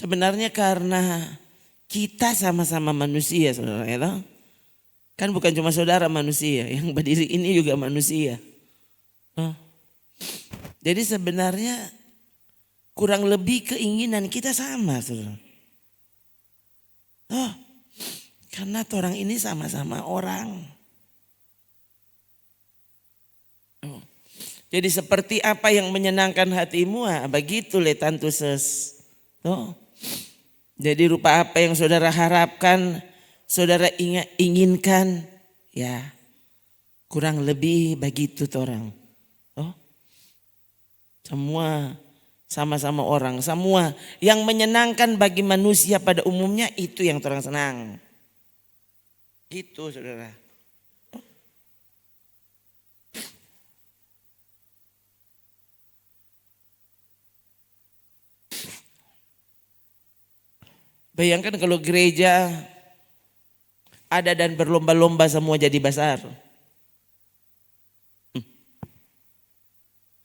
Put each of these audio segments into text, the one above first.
Sebenarnya karena kita sama-sama manusia, saudara ya toh? Kan bukan cuma saudara manusia, yang berdiri ini juga manusia. Oh. Jadi sebenarnya kurang lebih keinginan kita sama, saudara. Oh, karena orang ini sama-sama orang. Oh. Jadi seperti apa yang menyenangkan hatimu, begitu letantu ses. Oh. Jadi rupa apa yang saudara harapkan, saudara inginkan, ya kurang lebih begitu orang. Oh, semua sama-sama orang, semua yang menyenangkan bagi manusia pada umumnya itu yang orang senang. Itu saudara. Bayangkan kalau gereja ada dan berlomba-lomba semua jadi besar.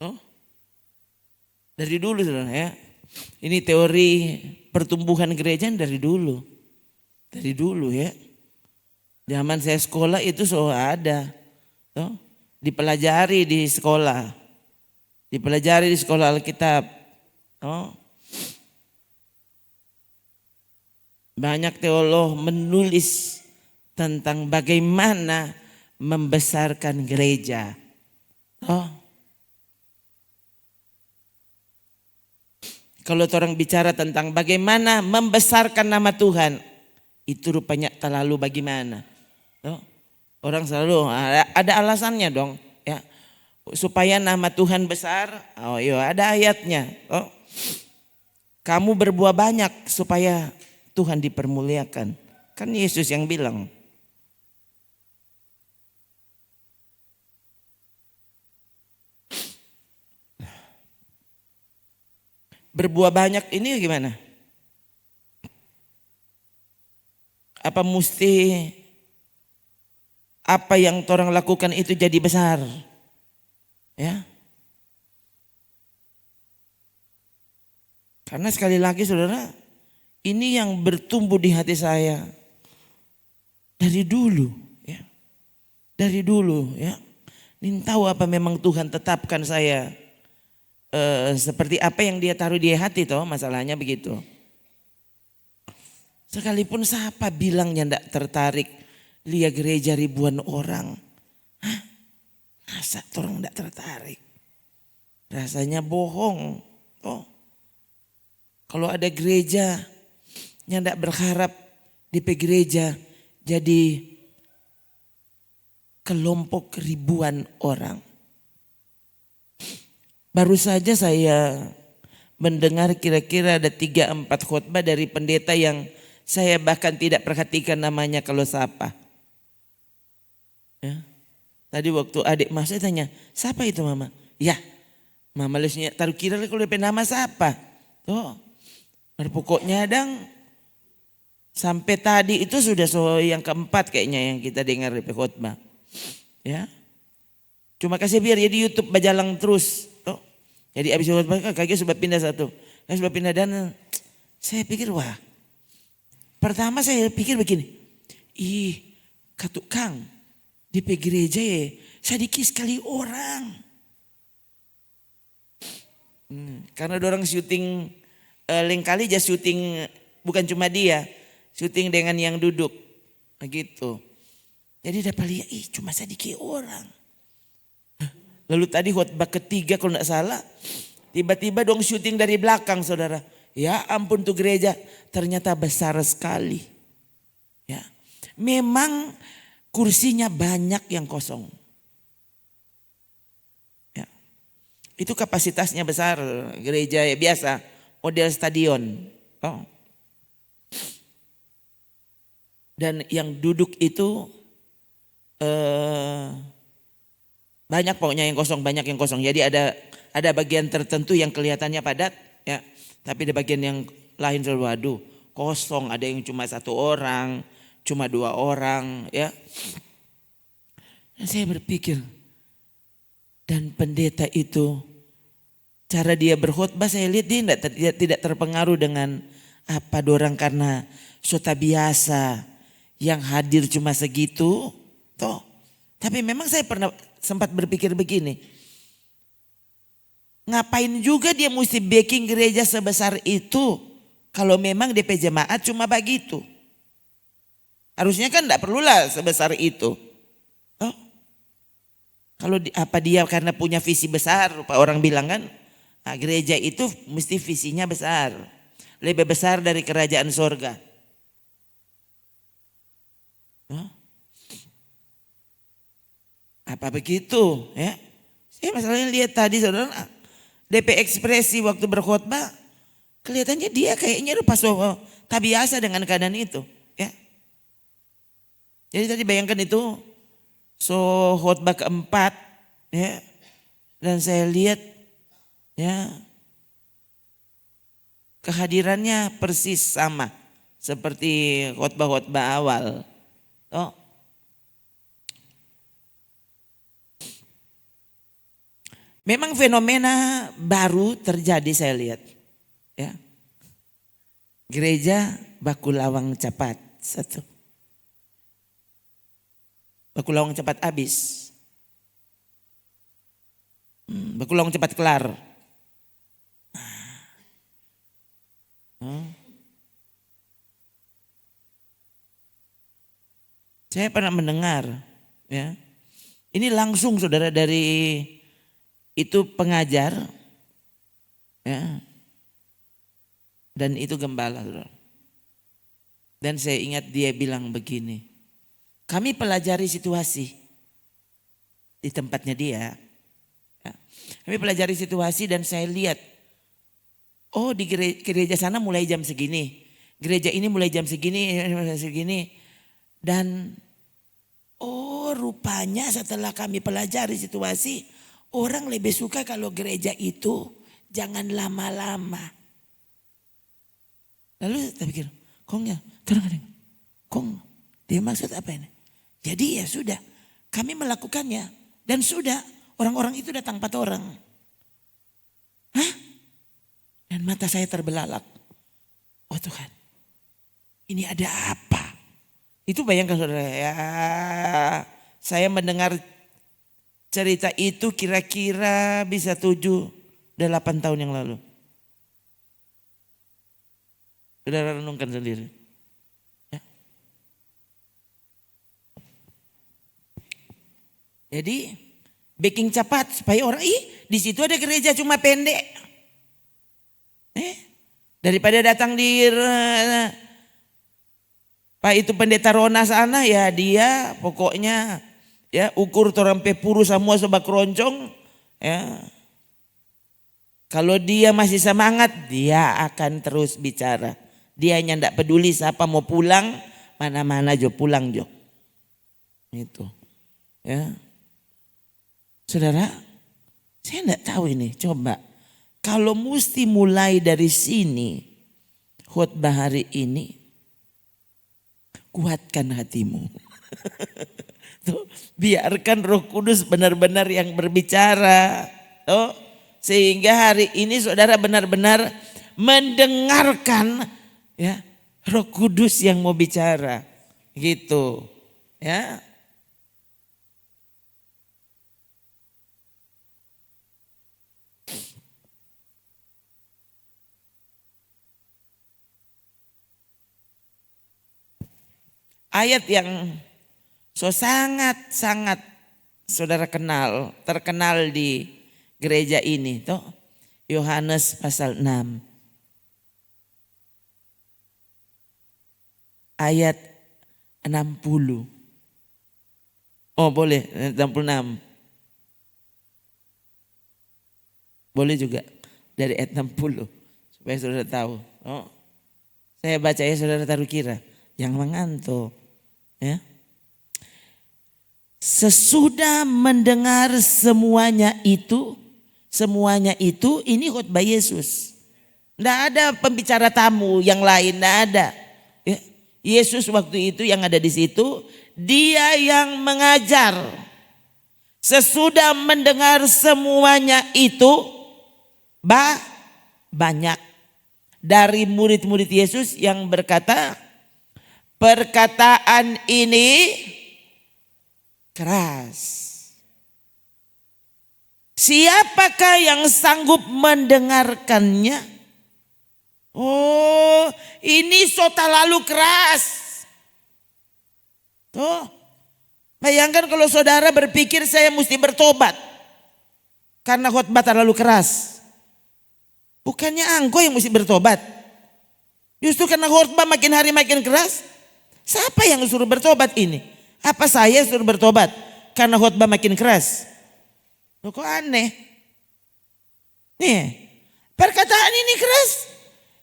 Oh, dari dulu saudara ya. Ini teori pertumbuhan gereja dari dulu. Dari dulu ya. Zaman saya sekolah itu so ada. Oh, dipelajari di sekolah. Dipelajari di sekolah Alkitab. Oh. Banyak teolog menulis tentang bagaimana membesarkan gereja. Oh. Kalau orang bicara tentang bagaimana membesarkan nama Tuhan, itu rupanya terlalu bagaimana. Oh. Orang selalu ada alasannya dong, ya. Supaya nama Tuhan besar, oh iya ada ayatnya. Oh. Kamu berbuah banyak supaya Tuhan dipermuliakan. Kan Yesus yang bilang. Berbuah banyak ini gimana? Apa mesti apa yang orang lakukan itu jadi besar? Ya. Karena sekali lagi saudara, ini yang bertumbuh di hati saya dari dulu, ya. Dari dulu, ya. Ini tahu apa memang Tuhan tetapkan saya seperti apa yang Dia taruh di hati toh, masalahnya begitu. Sekalipun siapa bilangnya tidak tertarik lihat gereja ribuan orang, hah? Masa orang tidak tertarik? Rasanya bohong. Oh, kalau ada gereja yang tidak berharap di gereja jadi kelompok ribuan orang. Baru saja saya mendengar kira-kira ada 3-4 khotbah dari pendeta yang saya bahkan tidak perhatikan namanya kalau siapa. Ya. Tadi waktu adik masuk saya tanya, siapa itu mama? Ya, mama lesnya taruh kira kalau dia nama siapa? Tuh, pokoknya dang. Sampai tadi itu sudah yang keempat kayaknya yang kita dengar di khotbah. Ya. Cuma kasih biar ya di YouTube bajalang terus. Oh. Jadi habis khotbah kaki sudah pindah satu. Sudah pindah dan saya pikir wah. Pertama saya pikir begini. Katukang di gereja ya sedikit sekali orang. Karena orang syuting lain kali aja syuting bukan cuma dia. Syuting dengan yang duduk. Begitu. Jadi dapat lihat, cuma sedikit orang. Lalu tadi khotbah ketiga kalau tidak salah. Tiba-tiba dong syuting dari belakang saudara. Ya ampun tuh gereja. Ternyata besar sekali. Ya, memang kursinya banyak yang kosong. Ya. Itu kapasitasnya besar. Gereja ya biasa. Model stadion. Oh. Dan yang duduk itu banyak pokoknya yang kosong, banyak yang kosong. Jadi ada bagian tertentu yang kelihatannya padat, ya. Tapi ada bagian yang lain selalu waduh kosong. Ada yang cuma 1 orang, cuma 2 orang, ya. Dan saya berpikir, dan pendeta itu cara dia berkhotbah saya lihat dia tidak terpengaruh dengan Apa dorang karena sudah biasa yang hadir cuma segitu? Toh. Tapi memang saya pernah sempat berpikir begini. Ngapain juga dia mesti backing gereja sebesar itu kalau memang DP jemaat cuma begitu. Harusnya kan enggak perlulah sebesar itu. Oh. Kalau apa dia karena punya visi besar, orang bilang kan, nah, gereja itu mesti visinya besar. Lebih besar dari kerajaan sorga. Oh. Apa begitu ya? Saya masalahnya lihat tadi saudara, DP ekspresi waktu berkhotbah, kelihatannya dia kayaknya pas tak biasa dengan keadaan itu. Ya. Jadi tadi bayangkan itu, khotbah keempat, ya, dan saya lihat, ya, kehadirannya persis sama seperti khotbah-khotbah awal. Oh. Memang fenomena baru terjadi saya lihat, ya. Gereja baku lawang cepat satu. Baku lawang cepat habis. Baku lawang cepat kelar. Saya pernah mendengar, ya. Ini langsung saudara dari itu pengajar, ya. Dan itu gembala, saudara. Dan saya ingat dia bilang begini. Kami pelajari situasi di tempatnya dia. Ya. Kami pelajari situasi dan saya lihat, oh di gereja sana mulai jam segini. Gereja ini mulai jam segini. Dan oh rupanya setelah kami pelajari situasi, orang lebih suka kalau gereja itu jangan lama-lama. Lalu saya pikir, Kong, dia maksud apa ini? Jadi ya sudah, kami melakukannya dan sudah orang-orang itu datang 4 orang. Hah? Dan mata saya terbelalak. Oh Tuhan, ini ada apa? Itu bayangkan saudara ya, saya mendengar cerita itu kira-kira bisa 7-8 tahun yang lalu. Saudara renungkan sendiri. Jadi baking cepat supaya orang di situ ada gereja cuma pendek. Daripada datang di Pak itu pendeta Rona sana ya dia pokoknya ya ukur torang pepuru semua sebab keroncong ya. Kalau dia masih semangat dia akan terus bicara. Dia hanya tidak peduli siapa mau pulang, mana-mana jo pulang jo. Itu. Ya. Saudara, saya tidak tahu ini, coba. Kalau mesti mulai dari sini, khotbah hari ini, kuatkan hatimu. Tuh, biarkan Roh Kudus benar-benar yang berbicara. Tuh, sehingga hari ini saudara benar-benar mendengarkan ya Roh Kudus yang mau bicara. Gitu. Ya. Ayat yang sangat-sangat saudara terkenal di gereja ini toh Yohanes pasal 6 ayat 60. Oh boleh 66. Boleh juga dari ayat 60 supaya saudara tahu. Oh, saya baca ya saudara taruh kira. Yang mengantuk. Ya. Sesudah mendengar semuanya itu ini khotbah Yesus. Tidak ada pembicara tamu yang lain, tidak ada. Ya. Yesus waktu itu yang ada di situ, dia yang mengajar. Sesudah mendengar semuanya itu banyak. dari murid-murid Yesus yang berkata, perkataan ini keras. Siapakah yang sanggup mendengarkannya? Oh, ini sota lalu keras. Tuh, bayangkan kalau saudara berpikir saya mesti bertobat karena khotbah terlalu keras. Bukannya engkau yang mesti bertobat. Justru karena khotbah makin hari makin keras. Siapa yang suruh bertobat ini? Apa saya suruh bertobat karena khotbah makin keras? Loh, kok aneh? Nih, perkataan ini keras.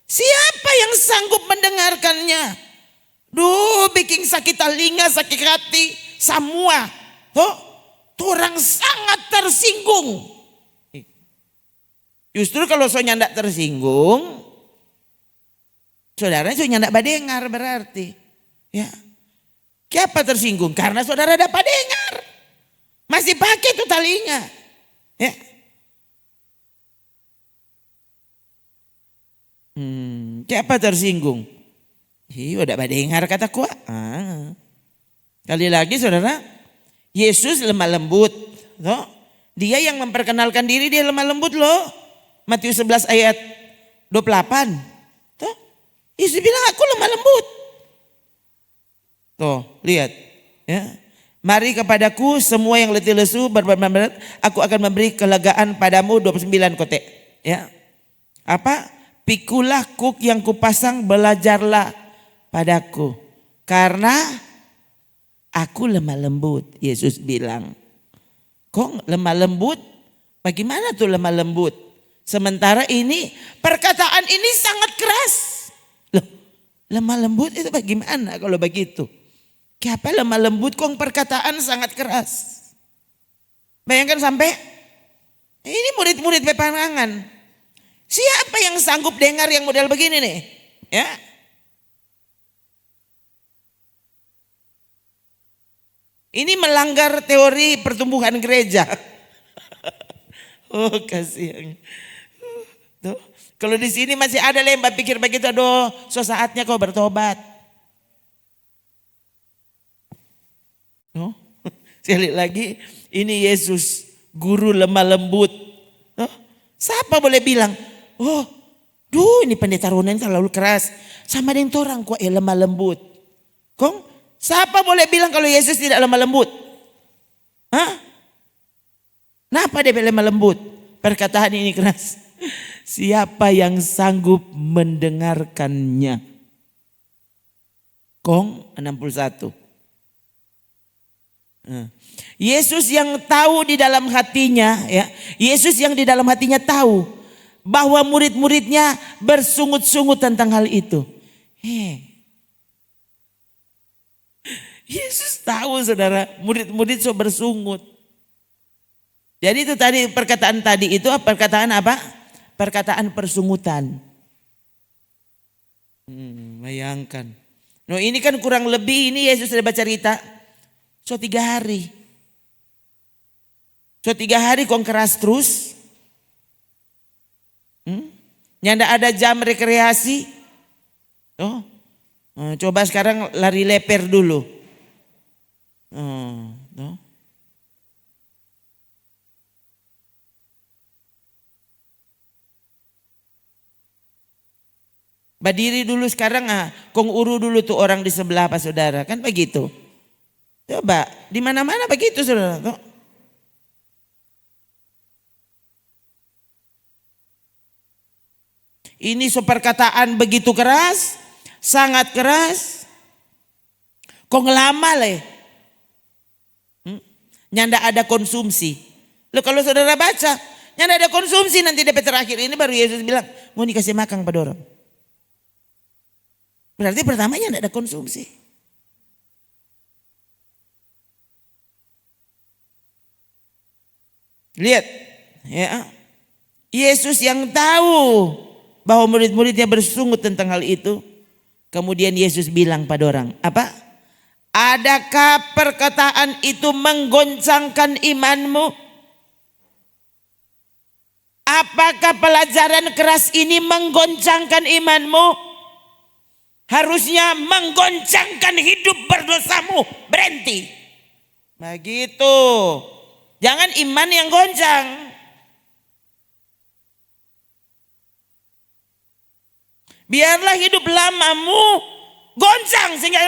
Siapa yang sanggup mendengarkannya? Duh, bikin sakit telinga, sakit hati, semua. Tuh orang sangat tersinggung. Justru kalau soalnya tidak tersinggung, saudara soalnya tidak dengar berarti. Ya, kenapa tersinggung? Karena saudara dapat dengar, masih pakai tuh telinga. Ya. Kenapa tersinggung? Iya, udah dengar kata kuat. Kali lagi saudara, Yesus lemah lembut. Loh. Dia yang memperkenalkan diri dia lemah lembut loh. Matius 11 ayat 28. Tuh, Yesus bilang aku lemah lembut. Tuh, lihat. Ya. Mari kepadaku semua yang letih lesu berbeban berat, aku akan memberi kelegaan padamu. 29 kote. Ya. Apa? Pikulah kuk yang kupasang, belajarlah padaku. Karena aku lemah lembut. Yesus bilang. Kok lemah lembut? Bagaimana tuh lemah lembut? Sementara ini perkataan ini sangat keras. Loh, lemah lembut itu bagaimana kalau begitu? Kenapa lemah lembut kok perkataan sangat keras? Bayangkan sampai ini murid-murid pepangangan. Siapa yang sanggup dengar yang model begini nih? Ya. Ini melanggar teori pertumbuhan gereja. Oh, kasihan. Tuh. Kalau di sini masih ada yang pikir begitu, aduh, so saatnya kau bertobat. Oh, sekali lagi, ini Yesus, guru lemah lembut. Oh, siapa boleh bilang, oh, ini pendeta Ronan terlalu keras. Sama dengan orang kok lemah lembut. Kong, siapa boleh bilang kalau Yesus tidak lemah lembut? Hah? Kenapa dia lemah lembut? Perkataan ini keras. Siapa yang sanggup mendengarkannya? Kong 61. Yesus yang tahu di dalam hatinya, ya. Yesus yang di dalam hatinya tahu bahwa murid-muridnya bersungut-sungut tentang hal itu. Yesus tahu saudara, murid-murid so bersungut. Jadi itu tadi perkataan tadi itu perkataan apa? Perkataan persungutan. Bayangkan. No, ini kan kurang lebih ini Yesus sudah baca cerita. So 3 hari. So 3 hari kok keras terus. Nyanda ada jam rekreasi. Oh, coba sekarang lari leper dulu. No. Berdiri dulu sekarang, kong uru dulu tuh orang di sebelah apa saudara, kan begitu. Coba di mana-mana begitu saudara. Tuh. Ini perkataan begitu keras, sangat keras. Kong lama leh. Nyanda ada konsumsi. Loh kalau saudara baca, nyanda ada konsumsi nanti DP terakhir ini baru Yesus bilang, mau dikasih makan pada orang. Berarti pertamanya tidak ada konsumsi. Lihat, ya. Yesus yang tahu bahwa murid-muridnya bersungut tentang hal itu. Kemudian Yesus bilang pada orang, apa? Adakah perkataan itu menggoncangkan imanmu? Apakah pelajaran keras ini menggoncangkan imanmu? Harusnya menggoncangkan hidup berdosamu. Berhenti. Begitu. Jangan iman yang goncang. Biarlah hidup lamamu goncang sehingga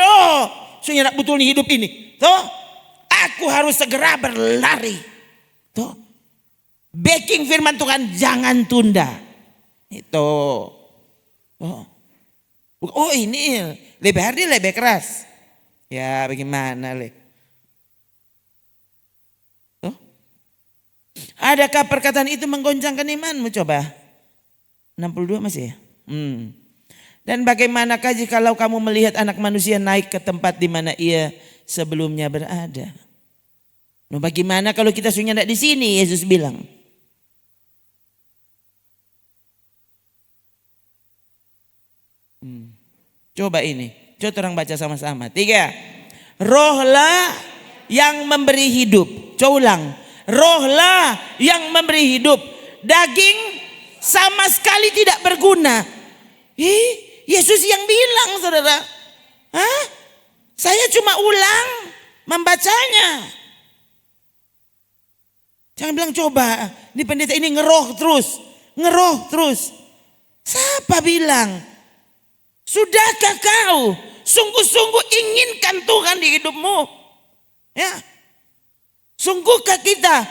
sehingga nak butuh nih hidup ini. Tuh, aku harus segera berlari. Tuh, backing firman Tuhan, jangan tunda. Itu. Oh ini lebih hard, lebih keras. Ya bagaimana le? Tuh. Adakah perkataan itu menggoncangkan imanmu? Coba. 62 masih ya? Dan bagaimanakah jikalau kamu melihat anak manusia naik ke tempat di mana ia sebelumnya berada? Nah, bagaimana kalau kita sunyi tidak di sini? Yesus bilang. Coba ini, coba orang baca sama-sama. 3. Rohlah yang memberi hidup. Coba ulang. Rohlah yang memberi hidup. Daging sama sekali tidak berguna. Yesus yang bilang, saudara. Hah? Saya cuma ulang membacanya. Jangan bilang coba, ini pendeta ini ngeroh terus. Siapa bilang? Sudahkah kau sungguh-sungguh inginkan Tuhan di hidupmu? Ya. Sungguhkah kita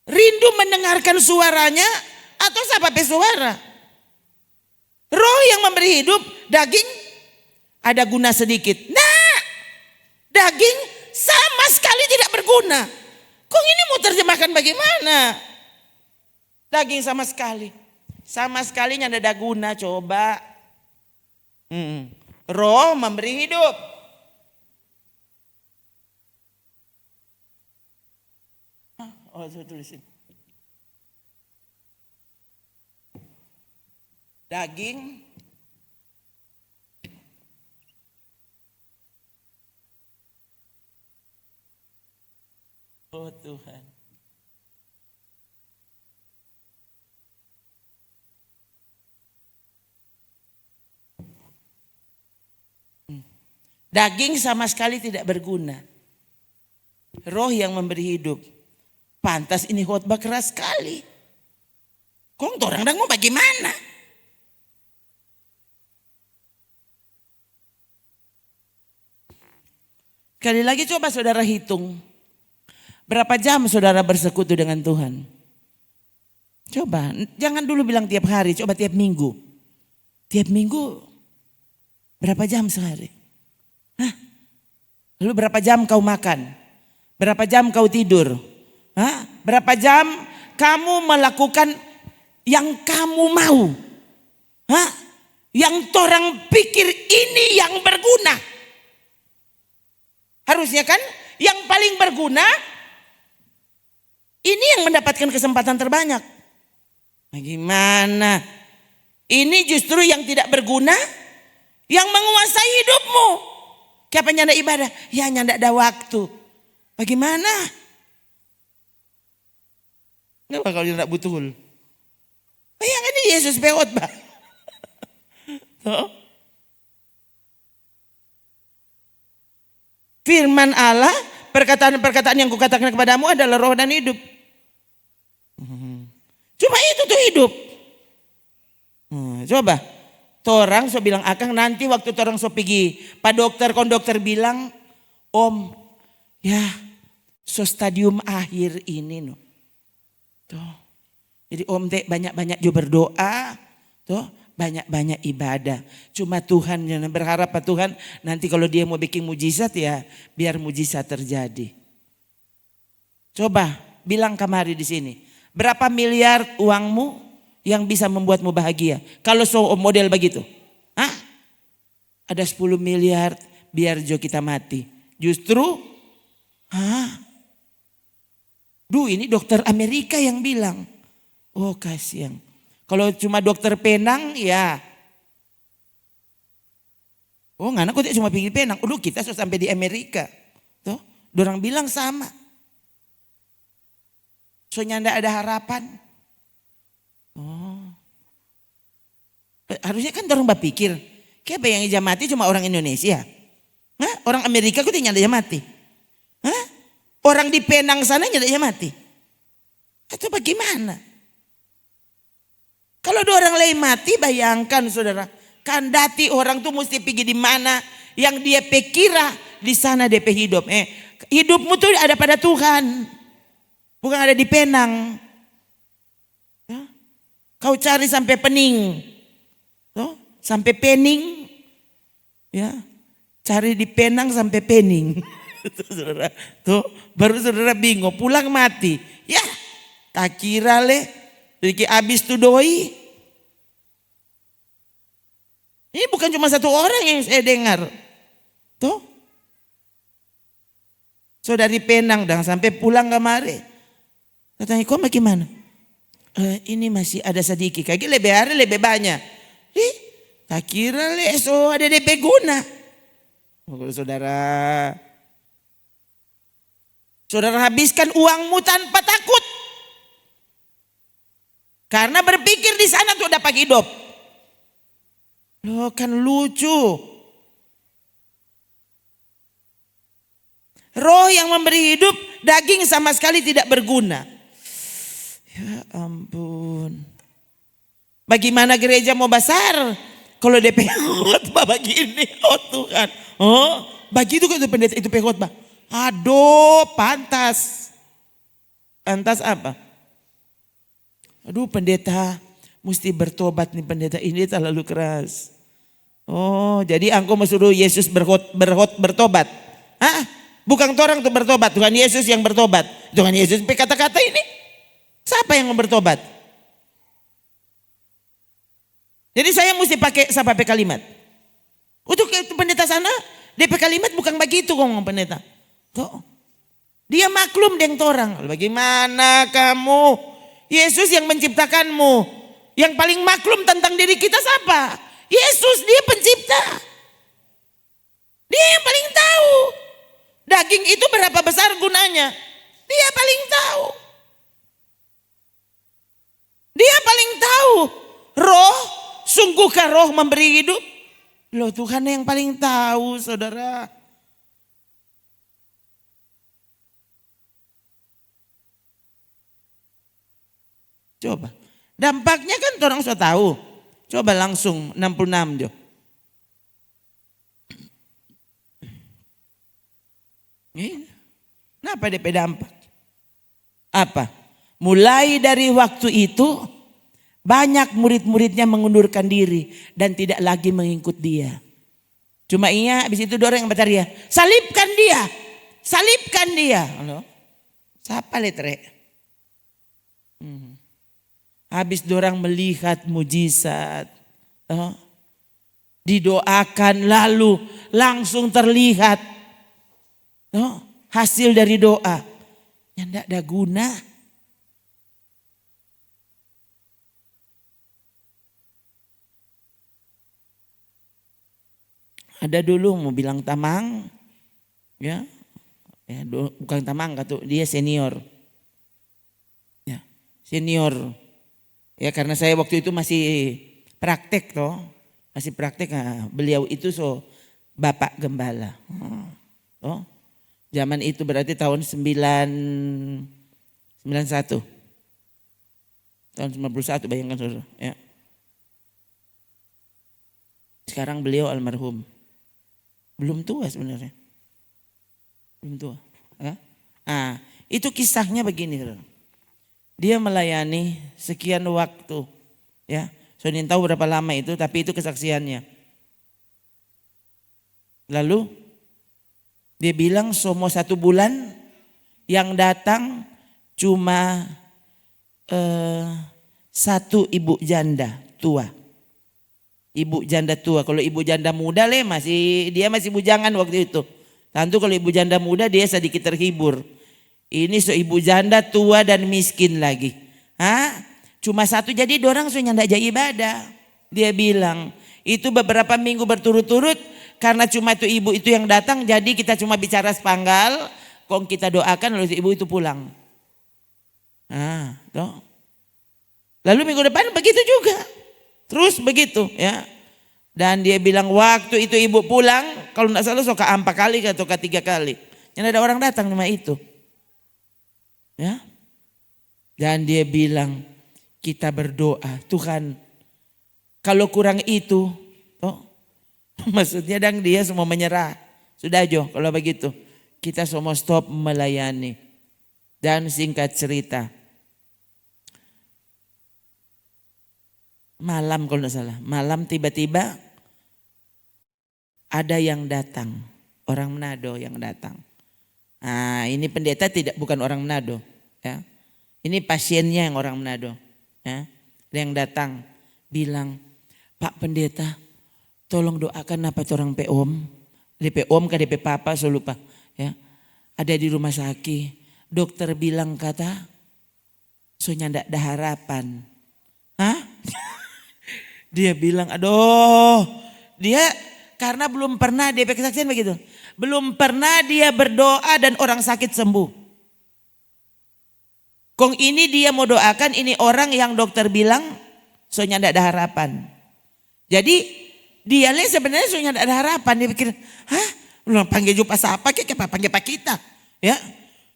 rindu mendengarkan suaranya atau sampai suara? Roh yang memberi hidup, daging ada guna sedikit. Nah, daging sama sekali tidak berguna. Kok ini mau terjemahkan bagaimana? Daging sama sekali. Sama sekali tidak ada guna, coba. Roh memberi hidup. Oh, saya tulisin. Daging oh Tuhan. Daging sama sekali tidak berguna. Roh yang memberi hidup. Pantas ini khotbah keras sekali. Kok orang mau bagaimana? Sekali lagi coba saudara hitung. Berapa jam saudara bersekutu dengan Tuhan? Coba, jangan dulu bilang tiap hari, coba tiap minggu. Tiap minggu berapa jam sehari? Hah? Lalu berapa jam kau makan? Berapa jam kau tidur? Hah? Berapa jam kamu melakukan yang kamu mau? Hah? Yang orang pikir ini yang berguna. Harusnya kan yang paling berguna ini yang mendapatkan kesempatan terbanyak. Bagaimana? Ini justru yang tidak berguna yang menguasai hidupmu. Kayak nyanda ibadah, ya nyanda ada waktu. Bagaimana? Nggak bakal nyanda betul. Bayangkan ini Yesus khotbah. Firman Allah, perkataan-perkataan yang kukatakan kepadamu adalah roh dan hidup. Cuma itu tuh hidup. Coba, torang so bilang akang nanti waktu torang so pergi, pak dokter, kondokter bilang, om, ya, so stadium akhir ini no. Tuh. Jadi om teh banyak-banyak juga berdoa, tuh. Banyak-banyak ibadah. Cuma Tuhan yang berharap Pak Tuhan nanti kalau dia mau bikin mujizat ya biar mujizat terjadi. Coba bilang kemari di sini. Berapa miliar uangmu yang bisa membuatmu bahagia? Kalau model begitu. Hah? Ada 10 miliar biar jo kita mati. Justru ini dokter Amerika yang bilang. Oh kasihan. Kalau cuma dokter Penang ya. Oh ngana kok cuma pergi Penang. Udah kita sudah sampai di Amerika. Tuh, dorang bilang sama. So nyanda ada harapan. Harusnya kan orang berpikir, kayak yang ija mati cuma orang Indonesia. Hah? Orang Amerika kok tidak mati? Hah? Orang di Penang sana tidak mati? Atau bagaimana? Kalau ada orang lain mati, bayangkan saudara. Kandati orang tuh mesti pergi di mana yang dia pikira di sana DP hidup. Hidupmu tuh ada pada Tuhan. Bukan ada di Penang. Ya? Kau cari sampai pening. Tuh, sampai pening. Ya. Cari di Penang sampai pening. Tuh, saudara. Tuh, baru saudara bingung. Pulang mati. Ya. Tak kira le. Jadi habis tuh doi. Ini bukan cuma satu orang yang saya dengar. Tuh. Saudari Penang dan sampai pulang kemari. Katanya kok bagaimana? Ini masih ada sedikit. Kaki lebih hari lebih banyak. Tak kira le so ada DP guna. Saudara. Saudara habiskan uangmu tanpa takut. Karena berpikir di sana tuh dapat hidup. Loh kan lucu. Roh yang memberi hidup, daging sama sekali tidak berguna. Ya ampun. Bagaimana gereja mau besar? Kalau DP khotbah begini, oh Tuhan. Oh, begitu kok itu pendeta itu khotbah. Aduh, pantas. Pantas apa? Aduh, pendeta mesti bertobat nih, pendeta ini terlalu keras. Oh, jadi engkau mau suruh Yesus bertobat. Hah? Bukan orang tuh bertobat, Tuhan Yesus yang bertobat. Tuhan Yesus kata-kata ini. Siapa yang mau bertobat? Jadi saya mesti pakai siapa kalimat. Untuk pendeta sana, DP kalimat bukan begitu ngomong pendeta. Tuh. Dia maklum dengan orang. Bagaimana kamu? Yesus yang menciptakanmu. Yang paling maklum tentang diri kita siapa? Yesus, dia pencipta. Dia yang paling tahu. Daging itu berapa besar gunanya? Dia paling tahu. Dia paling tahu. Roh, sungguhkah roh memberi hidup? Loh Tuhan yang paling tahu saudara. Coba. Dampaknya kan orang sudah tahu. Coba langsung 66 jo. Kenapa DP dampak? Apa? Mulai dari waktu itu banyak murid-muridnya mengundurkan diri dan tidak lagi mengikut dia. Cuma iya habis itu orang yang berteriak, salibkan dia, salibkan dia. Halo? Siapa letre? Habis dorang melihat mujizat, didoakan lalu langsung terlihat hasil dari doa yang tidak ada guna. Ada dulu mau bilang tamang, ya bukan tamang kata dia senior, ya senior. Ya karena saya waktu itu masih praktek toh, masih praktek. Nah, beliau itu bapak gembala. Oh, zaman itu berarti tahun 91. Tahun 91 bayangkan saudara. Ya. Sekarang beliau almarhum. Belum tua sebenarnya. Belum tua. Ya? Nah, itu kisahnya begini saudara. Dia melayani sekian waktu. Ya, saya ingin tahu berapa lama itu, tapi itu kesaksiannya. Lalu dia bilang semua 1 bulan yang datang cuma 1 ibu janda tua. Ibu janda tua. Kalau ibu janda muda dia masih bujangan waktu itu. Tentu kalau ibu janda muda dia sedikit terhibur. Ini ibu janda tua dan miskin lagi. Hah? Cuma 1 jadi dorang sudah ndak jadi ibadah. Dia bilang itu beberapa minggu berturut-turut karena cuma itu ibu itu yang datang jadi kita cuma bicara sepanggal. Kong kita doakan lalu ibu itu pulang. Toh. Lalu minggu depan begitu juga. Terus begitu ya. Dan dia bilang waktu itu ibu pulang, kalau tidak salah suka 4 kali atau 3 kali. Yang ada orang datang sama itu. Ya. Dan dia bilang kita berdoa, Tuhan kalau kurang itu, maksudnya dan dia semua menyerah. Sudah Jo, kalau begitu kita semua stop melayani. Dan singkat cerita, malam kalau tidak salah, malam tiba-tiba ada yang datang, orang Manado yang datang. Nah, ini pendeta bukan orang Manado, ya. Ini pasiennya yang orang Manado, ya. Ada yang datang bilang, Pak Pendeta, tolong doakan apa orang POM, DP Om ke DP Papa, saya lupa, ya. Ada di rumah sakit, dokter bilang kata, soalnya ndak ada harapan. Hah? Dia bilang, aduh, dia karena belum pernah DP kesaksian begitu. Belum pernah dia berdoa dan orang sakit sembuh. Kong ini dia mau doakan, ini orang yang dokter bilang, soalnya tidak ada harapan. Jadi dia sebenarnya soalnya tidak ada harapan. Dia pikir, hah? Belum panggil jumpa siapa, kayak panggil Pak kita. Ya,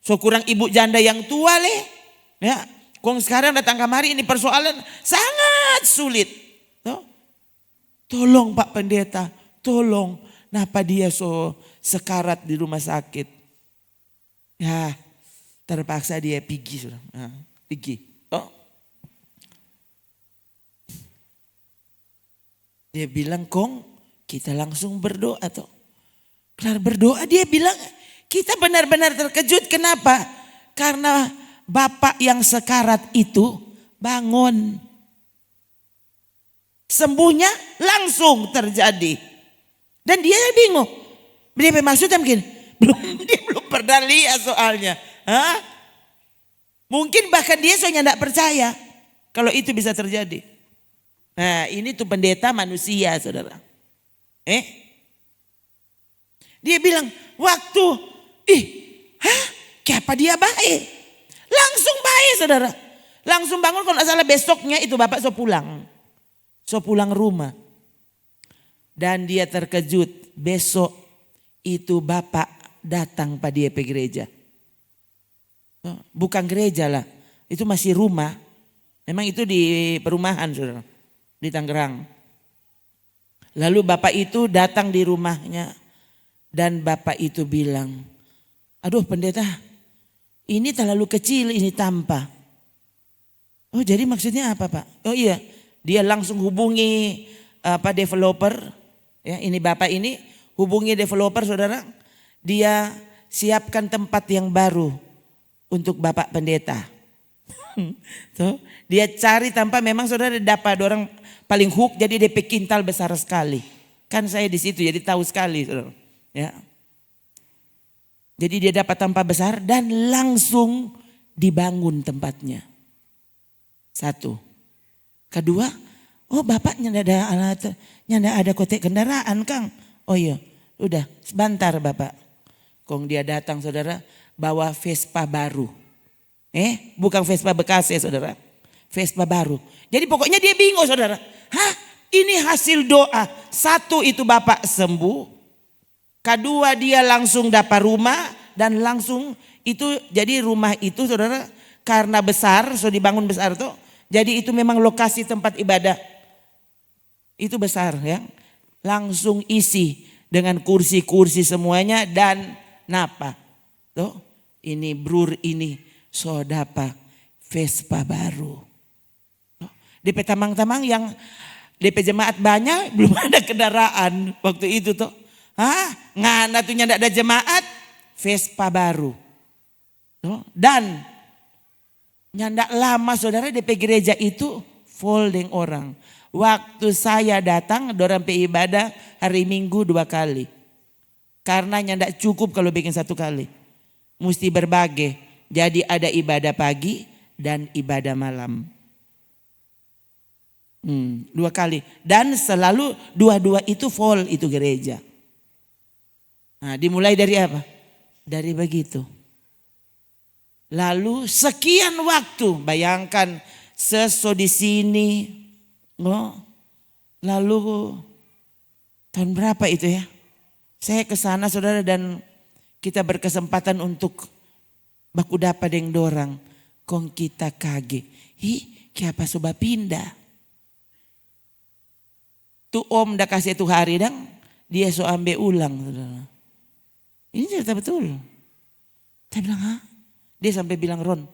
so kurang ibu janda yang tua ya. Kong sekarang datang kemari ini persoalan sangat sulit. Tolong Pak Pendeta, tolong. Kenapa dia so sekarat di rumah sakit? Ya, terpaksa dia pergi sudah. Pergi. Dia bilang, Kong, kita langsung berdoa toh. Kelar berdoa dia bilang, kita benar-benar terkejut. Kenapa? Karena bapak yang sekarat itu bangun. Sembuhnya langsung terjadi. Dan dia bingung. Dia maksudnya mungkin dia belum pernah lihat soalnya. Hah? Mungkin bahkan dia soalnya tidak percaya kalau itu bisa terjadi. Nah, ini tuh pendeta manusia, saudara. Dia bilang, waktu, kenapa dia baik? Langsung baik, saudara. Langsung bangun, kalau tidak salah besoknya itu bapak so pulang. So pulang rumah. Dan dia terkejut, besok itu bapak datang pada dia ke gereja. Bukan gereja lah, itu masih rumah. Memang itu di perumahan, saudara, di Tangerang. Lalu bapak itu datang di rumahnya. Dan bapak itu bilang, aduh pendeta, ini terlalu kecil, ini tanpa. Oh jadi maksudnya apa Pak? Oh iya, dia langsung hubungi developer. Ya, ini bapak ini hubungi developer, saudara. Dia siapkan tempat yang baru untuk bapak pendeta. Tuh, dia cari tanpa memang saudara dapat orang paling hook, jadi DP kintal besar sekali. Kan saya di situ jadi tahu sekali, saudara. Ya. Jadi dia dapat tempat besar dan langsung dibangun tempatnya. Satu. Kedua, oh bapaknya ada alat, ada kotek kendaraan Kang. Oh iya, udah sebentar bapak. Kong dia datang saudara bawa Vespa baru. Bukan Vespa bekas ya saudara. Vespa baru. Jadi pokoknya dia bingung saudara. Hah? Ini hasil doa. Satu itu bapak sembuh. Kedua dia langsung dapat rumah. Dan langsung itu jadi rumah itu saudara. Karena besar, so dibangun besar tuh. Jadi itu memang lokasi tempat ibadah. Itu besar ya. Langsung isi dengan kursi-kursi semuanya dan napa. Tuh, ini brur ini so dapat Vespa baru. DP tamang-tamang yang DP jemaat banyak belum ada kendaraan waktu itu tuh. Ngana tuh ndak ada jemaat Vespa baru. Tuh, dan nyandak lama saudara DP gereja itu folding orang. Waktu saya datang dorang pe ibadah hari Minggu 2 kali. Karena nyandak cukup kalau bikin 1 kali. Mesti berbagai. Jadi ada ibadah pagi dan ibadah malam. 2 kali. Dan selalu dua-dua itu full itu gereja. Nah, dimulai dari apa? Dari begitu. Lalu sekian waktu, bayangkan seso di sini, Lalu tahun berapa itu ya? Saya ke sana saudara dan kita berkesempatan untuk baku dapa deng dorang. Kong kita kage. Kiapa soba pindah. Tu om dah kasih tu hari dang. Dia so ambil ulang saudara. Ini cerita betul. Saya bilang Dia sampai bilang Ron.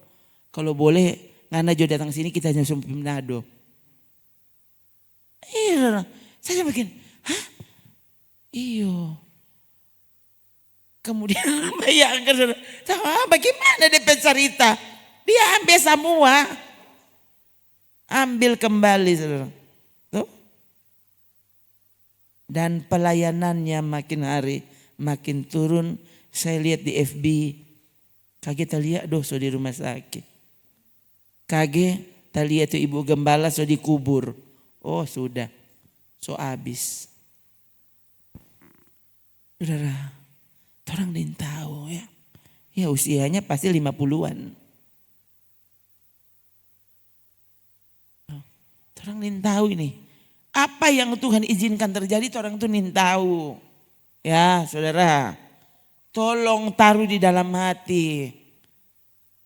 Kalau boleh ngana jo datang sini kita nyusun Manado. Iya, saya bikin, iyo. Kemudian bayangkan, bagaimana dia pencerita? Dia ambil semua, ambil kembali, saudara. Tuh. Dan pelayanannya makin hari makin turun. Saya lihat di FB, kaget lihat dosa di rumah sakit. Kaget lihat tuh ibu gembala so dikubur. Oh sudah, so habis. Saudara, orang din tahu ya. Ya usianya pasti 50-an. Orang din tahu ini. Apa yang Tuhan izinkan terjadi orang tuh din tahu. Ya saudara, tolong taruh di dalam hati.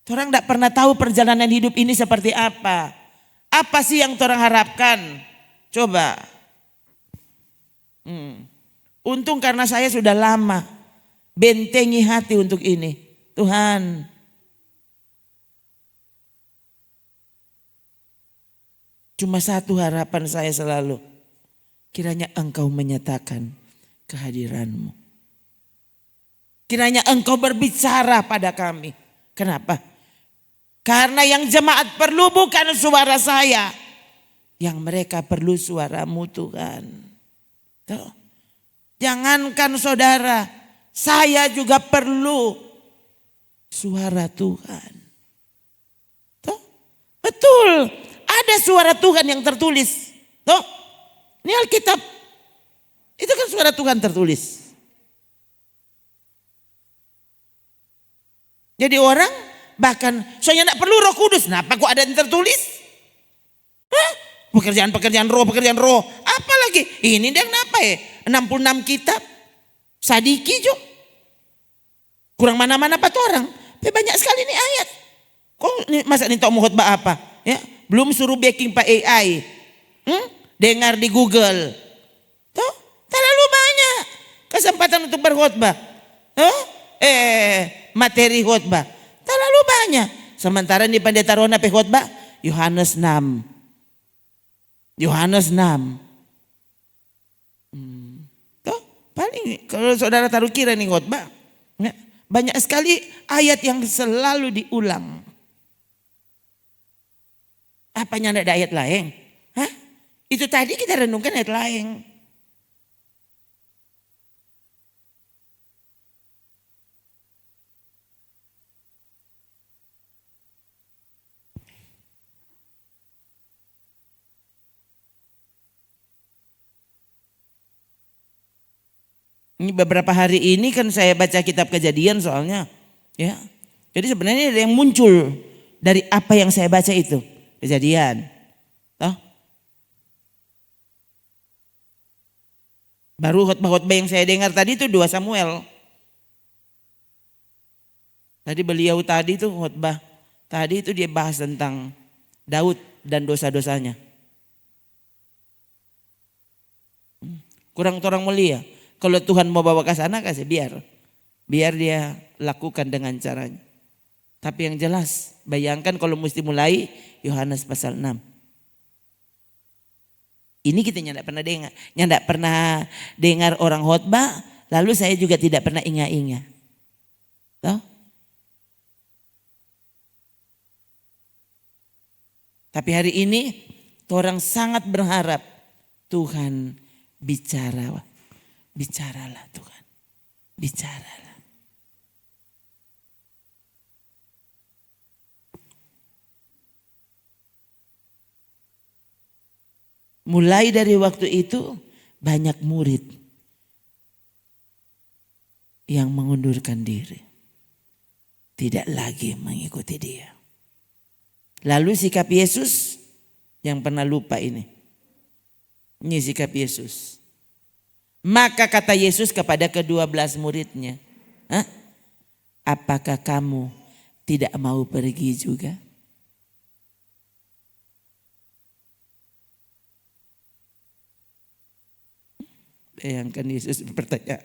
Orang tidak pernah tahu perjalanan hidup ini seperti apa. Apa sih yang orang harapkan? Coba. Untung karena saya sudah lama bentengi hati untuk ini. Tuhan. Cuma satu harapan saya selalu. Kiranya Engkau menyatakan kehadiran-Mu. Kiranya Engkau berbicara pada kami. Kenapa? Karena yang jemaat perlu bukan suara saya. Yang mereka perlu suara-Mu Tuhan. Tuh. Jangankan saudara. Saya juga perlu suara Tuhan. Tuh. Betul. Ada suara Tuhan yang tertulis. Tuh. Ini Alkitab. Itu kan suara Tuhan tertulis. Jadi orang bahkan soalnya tidak perlu Roh Kudus. Kenapa kok ada yang tertulis? Pekerjaan roh. Apalagi ini dia kenapa ya? 66 kitab. Sadiki jo. Kurang mana-mana apa tuh orang. Tapi banyak sekali nih ayat. Kok masa nih tau mau khotbah apa? Ya, belum suruh backing pak AI. Dengar di Google. Tuh, terlalu banyak kesempatan untuk berkhotbah. Materi khotbah terlalu banyak. Sementara di pendeta Rona pe khotbah Yohanes 6. Tuh, paling kalau saudara taruh kira nih khotbah, banyak sekali ayat yang selalu diulang. Apanya ada ayat lain? Itu tadi kita renungkan ayat lain. Ini beberapa hari ini kan saya baca kitab Kejadian soalnya. Ya. Jadi sebenarnya ada yang muncul dari apa yang saya baca itu. Kejadian. Toh? Baru khotbah-khotbah yang saya dengar tadi itu 2 Samuel. Tadi beliau tadi itu khotbah. Tadi itu dia bahas tentang Daud dan dosa-dosanya. Kurang orang mulia. Kalau Tuhan mau bawa ke sana kasih biar dia lakukan dengan caranya. Tapi yang jelas bayangkan kalau mesti mulai Yohanes pasal 6. Ini kita tidak pernah dengar orang khotbah, lalu saya juga tidak pernah ingat-ingat. Toh? Tapi hari ini orang sangat berharap Tuhan bicaralah Tuhan, bicaralah. Mulai dari waktu itu banyak murid yang mengundurkan diri. Tidak lagi mengikuti dia. Lalu sikap Yesus yang pernah lupa ini. Ini sikap Yesus. Maka kata Yesus kepada ke-12 muridnya, "Hah? Apakah kamu tidak mau pergi juga?" Bayangkan Yesus bertanya.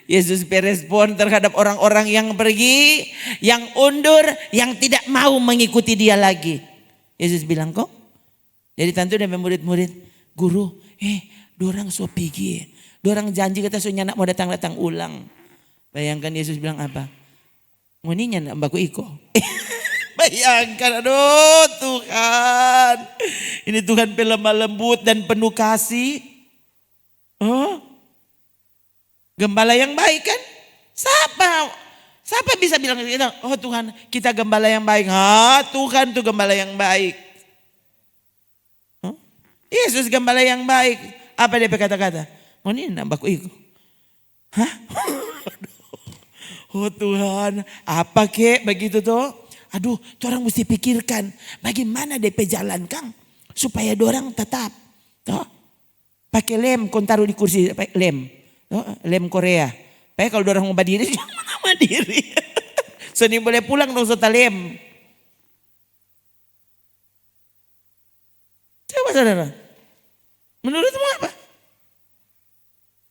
Yesus berespon terhadap orang-orang yang pergi, yang undur, yang tidak mau mengikuti dia lagi. Yesus bilang, kok? Jadi tentu dan murid-murid, "Guru, dorang so pergi. Dorang janji kata so nyanak mau datang ulang." Bayangkan Yesus bilang apa? "Ngoninya nak baku iko." Bayangkan, aduh Tuhan. Ini Tuhan pelemah lembut dan penuh kasih. Oh, gembala yang baik kan? Siapa bisa bilang gitu? "Oh Tuhan, kita gembala yang baik." Tuhan tuh gembala yang baik. Yesus gembala yang baik. Apa dia berkata-kata? "Oh ini nambah iku." Oh Tuhan, apa kek begitu tuh? Aduh, orang mesti pikirkan bagaimana DP jalan Kang supaya dorang tetap toh. Pakai lem, kon taruh di kursi, pakai lem. Lem Korea. Pakai kalau dorang mau berdiri, jangan berdiri. So ini boleh pulang dong serta lem. Coba saudara. Menurutmu apa?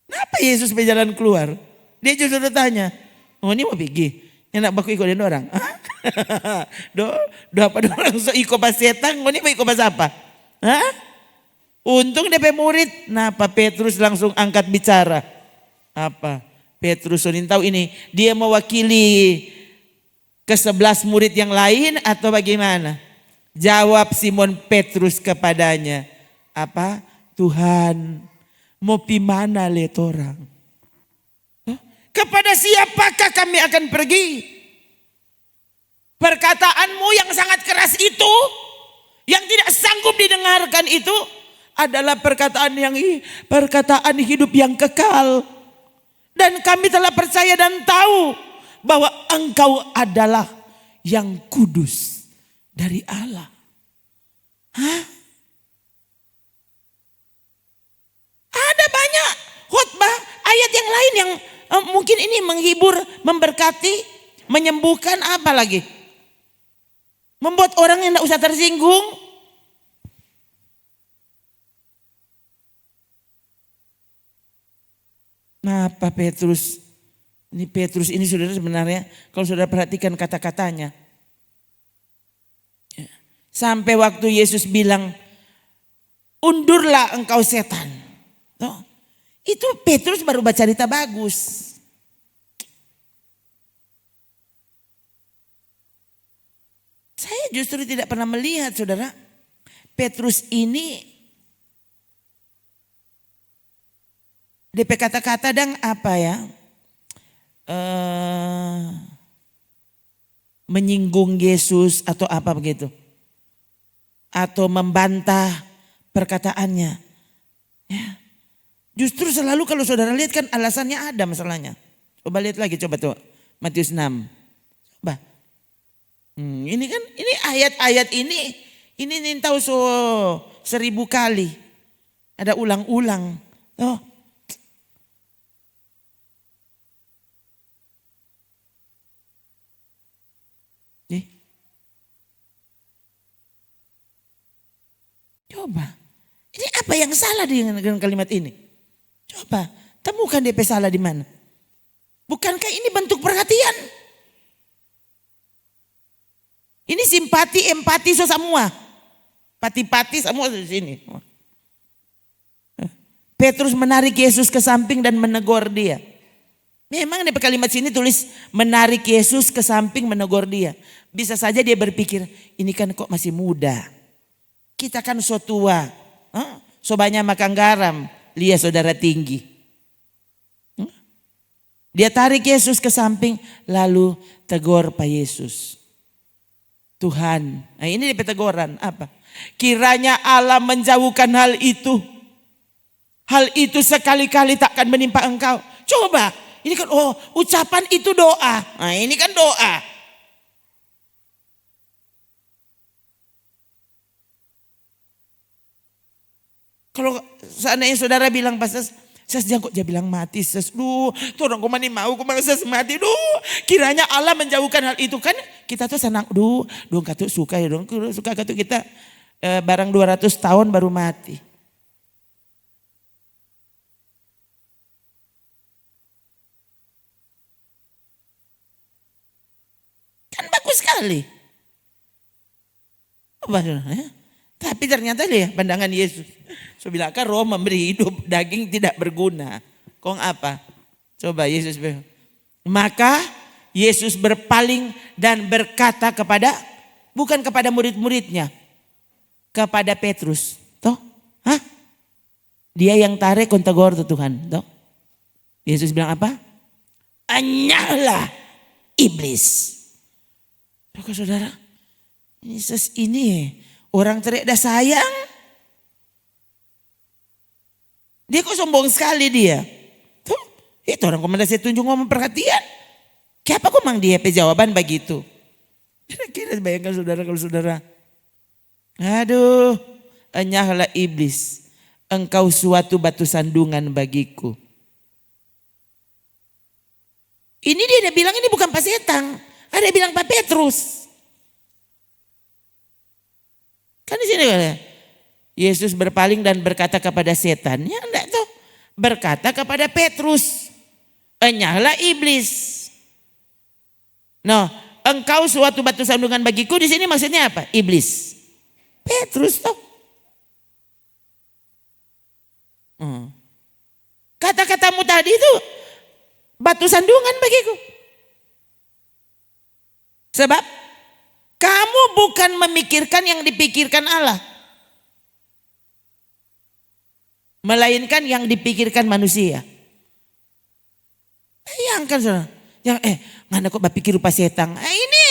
Kenapa Yesus berjalan keluar? Dia justru tanya, "Oh ini mau pergi? Yang nak baku ikutin orang?" Do apa orang so ikut pas setan, ini mau ikut pas apa? Untung DP murid. Nah Pak Petrus langsung angkat bicara. Apa? Petrus sudah tahu ini. Dia mewakili ke-11 murid yang lain atau bagaimana? Jawab Simon Petrus kepadanya. Apa? "Tuhan, mau pi mana lihat orang? Kepada siapakah kami akan pergi? Perkataanmu yang sangat keras itu, yang tidak sanggup didengarkan itu, adalah perkataan hidup yang kekal. Dan kami telah percaya dan tahu bahwa Engkau adalah yang kudus dari Allah." Ada banyak khotbah ayat yang lain yang mungkin ini menghibur, memberkati, menyembuhkan, apa lagi? Membuat orang yang tidak usah tersinggung. Nah Pak Petrus, ini saudara sebenarnya kalau saudara perhatikan kata-katanya. Sampai waktu Yesus bilang, "Undurlah engkau setan." Itu Petrus baru baca cerita bagus. Saya justru tidak pernah melihat saudara, Petrus ini DP kata-kata dan apa ya, menyinggung Yesus atau apa begitu, atau membantah perkataannya. Ya. Justru selalu kalau saudara lihat kan alasannya ada masalahnya. Coba lihat lagi, coba tuh Matius 6. Coba. Ini kan, ini ayat-ayat ini tahu 1000 kali. Ada ulang-ulang. Coba, ini apa yang salah dengan kalimat ini? Coba, temukan DP salah di mana? Bukankah ini bentuk perhatian? Ini simpati, empati semua. Pati-pati semua di sini. Petrus menarik Yesus ke samping dan menegur dia. Memang di kalimat sini tulis menarik Yesus ke samping menegur dia. Bisa saja dia berpikir, ini kan kok masih muda. Kita kan so tua, so banyak makan garam, lihat saudara tinggi. Dia tarik Yesus ke samping lalu tegur Pak Yesus. "Tuhan," nah ini dia teguran apa? "Kiranya Allah menjauhkan hal itu. Hal itu sekali-kali takkan menimpa engkau." Coba, ini kan ucapan itu doa. Nah ini kan doa. Kalau seandainya saudara bilang pas saya kok dia bilang mati, duh, tuh orang kumani mau kumang mati, duh, kiranya Allah menjauhkan hal itu kan kita tuh senang, duh, katu suka ya dong, suka katu kita barang 200 tahun baru mati. Kan bagus sekali. Tapi ternyata dia pandangan Yesus. So bilang kan roh memberi hidup, daging tidak berguna. Kong apa? Coba Yesus bilang. Maka Yesus berpaling dan berkata kepada, bukan kepada murid-muridnya, kepada Petrus. Toh? Hah? Dia yang tarik kontagor tuh Tuhan. Toh? Yesus bilang apa? Enyahlah iblis. Saudara, Yesus ini orang teriak dah sayang. Dia kok sombong sekali dia. Tuh, itu orang komandasi tunjuk ngomong perhatian. Kenapa kok mang dia jawaban begitu? Kira-kira bayangkan saudara kalau saudara. Aduh, enyahlah iblis. Engkau suatu batu sandungan bagiku. Ini dia bilang ini bukan Pak Setang. Ada bilang Pak Petrus. Kan di sini ada. Yesus berpaling dan berkata kepada setan. Ya enggak tuh. Berkata kepada Petrus. Enyahlah iblis. Nah, engkau suatu batu sandungan bagiku. Di sini maksudnya apa? Iblis. Petrus tuh. Kata-katamu tadi itu batu sandungan bagiku. Sebab kamu bukan memikirkan yang dipikirkan Allah. Melainkan yang dipikirkan manusia. Bayangkan saudara. Yang mana kok berpikir rupa setan. Ini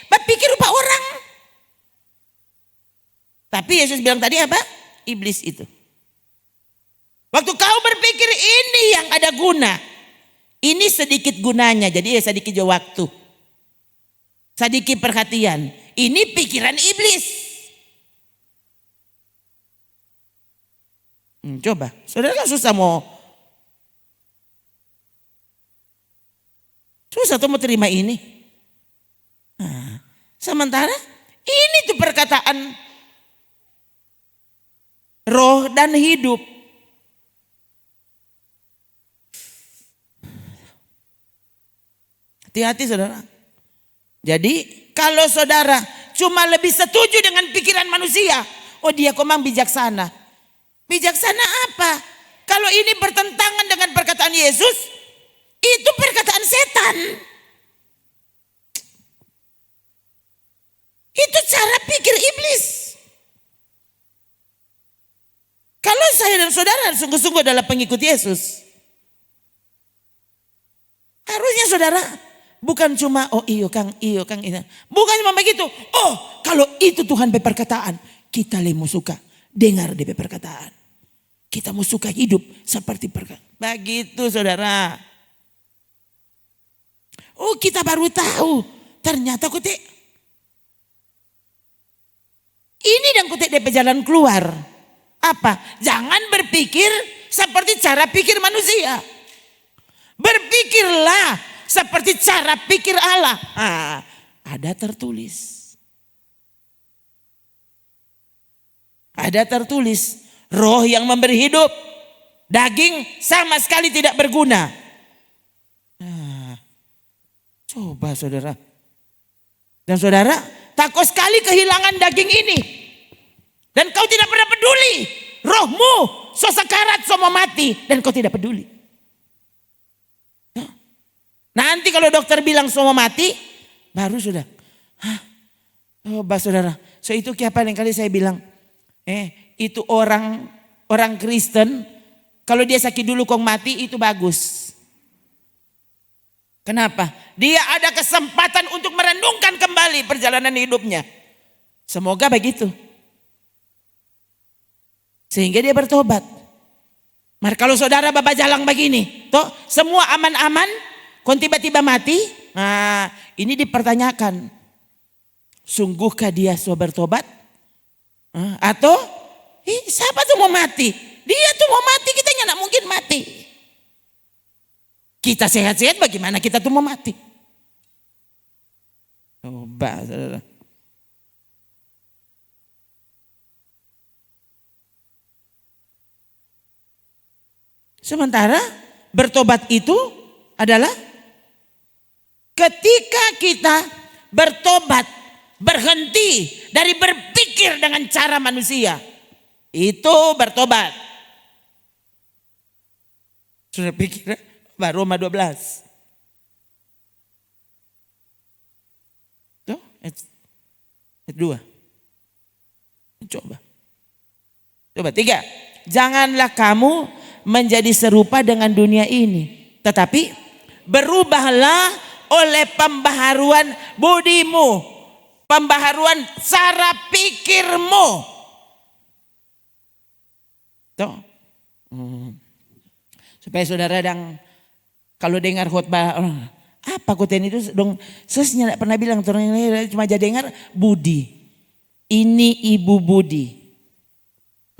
berpikir rupa orang. Tapi Yesus bilang tadi apa? Iblis itu. Waktu kau berpikir ini yang ada guna. Ini sedikit gunanya. Jadi sedikit waktu. Sedikit perhatian. Ini pikiran iblis. Coba, saudara kan susah tuh mau terima ini. Nah, sementara ini tuh perkataan roh dan hidup. Hati-hati saudara. Jadi kalau saudara cuma lebih setuju dengan pikiran manusia. Oh dia komang bijaksana. Bijaksana apa? Kalau ini bertentangan dengan perkataan Yesus. Itu perkataan setan. Itu cara pikir iblis. Kalau saya dan saudara sungguh-sungguh adalah pengikut Yesus. Harusnya saudara. Bukan cuma iyo kang ini. Bukan cuma begitu. Oh kalau itu Tuhan berperkataan. Kita mau suka dengar dia berperkataan. Kita mau suka hidup seperti perkataan. Begitu saudara. Oh kita baru tahu. Ternyata kutik. Ini dan kutik DP jalan keluar. Apa? Jangan berpikir seperti cara pikir manusia. Berpikirlah seperti cara pikir Allah. Ada tertulis. Ada tertulis. Roh yang memberi hidup. Daging sama sekali tidak berguna. Coba saudara. Dan saudara takut sekali kehilangan daging ini. Dan kau tidak pernah peduli. Rohmu so sekarat so mau mati. Dan kau tidak peduli. Nanti kalau dokter bilang semua mati, baru sudah. Oh, saudara. So itu siapa yang kali saya bilang, itu orang Kristen, kalau dia sakit dulu kong mati itu bagus. Kenapa? Dia ada kesempatan untuk merenungkan kembali perjalanan hidupnya. Semoga begitu. Sehingga dia bertobat. Maka kalau saudara bapak jalan begini, toh semua aman-aman. Kau tiba-tiba mati, nah ini dipertanyakan. Sungguhkah dia sudah bertobat? Atau siapa tuh mau mati? Dia tuh mau mati, kita nggak mungkin mati. Kita sehat-sehat, bagaimana kita tuh mau mati? Coba, saudara. Sementara bertobat itu adalah ketika kita bertobat, berhenti dari berpikir dengan cara manusia. Itu bertobat. Sudah pikir baru Roma 12. Tuh, ayat 2. Coba. 3. Janganlah kamu menjadi serupa dengan dunia ini, tetapi berubahlah oleh pembaharuan budimu, pembaharuan cara pikirmu. Tuh. Supaya saudara kalau dengar khotbah, apa khotbah itu dong, sesnya tidak pernah bilang, cuma aja dengar budi. Ini ibu budi.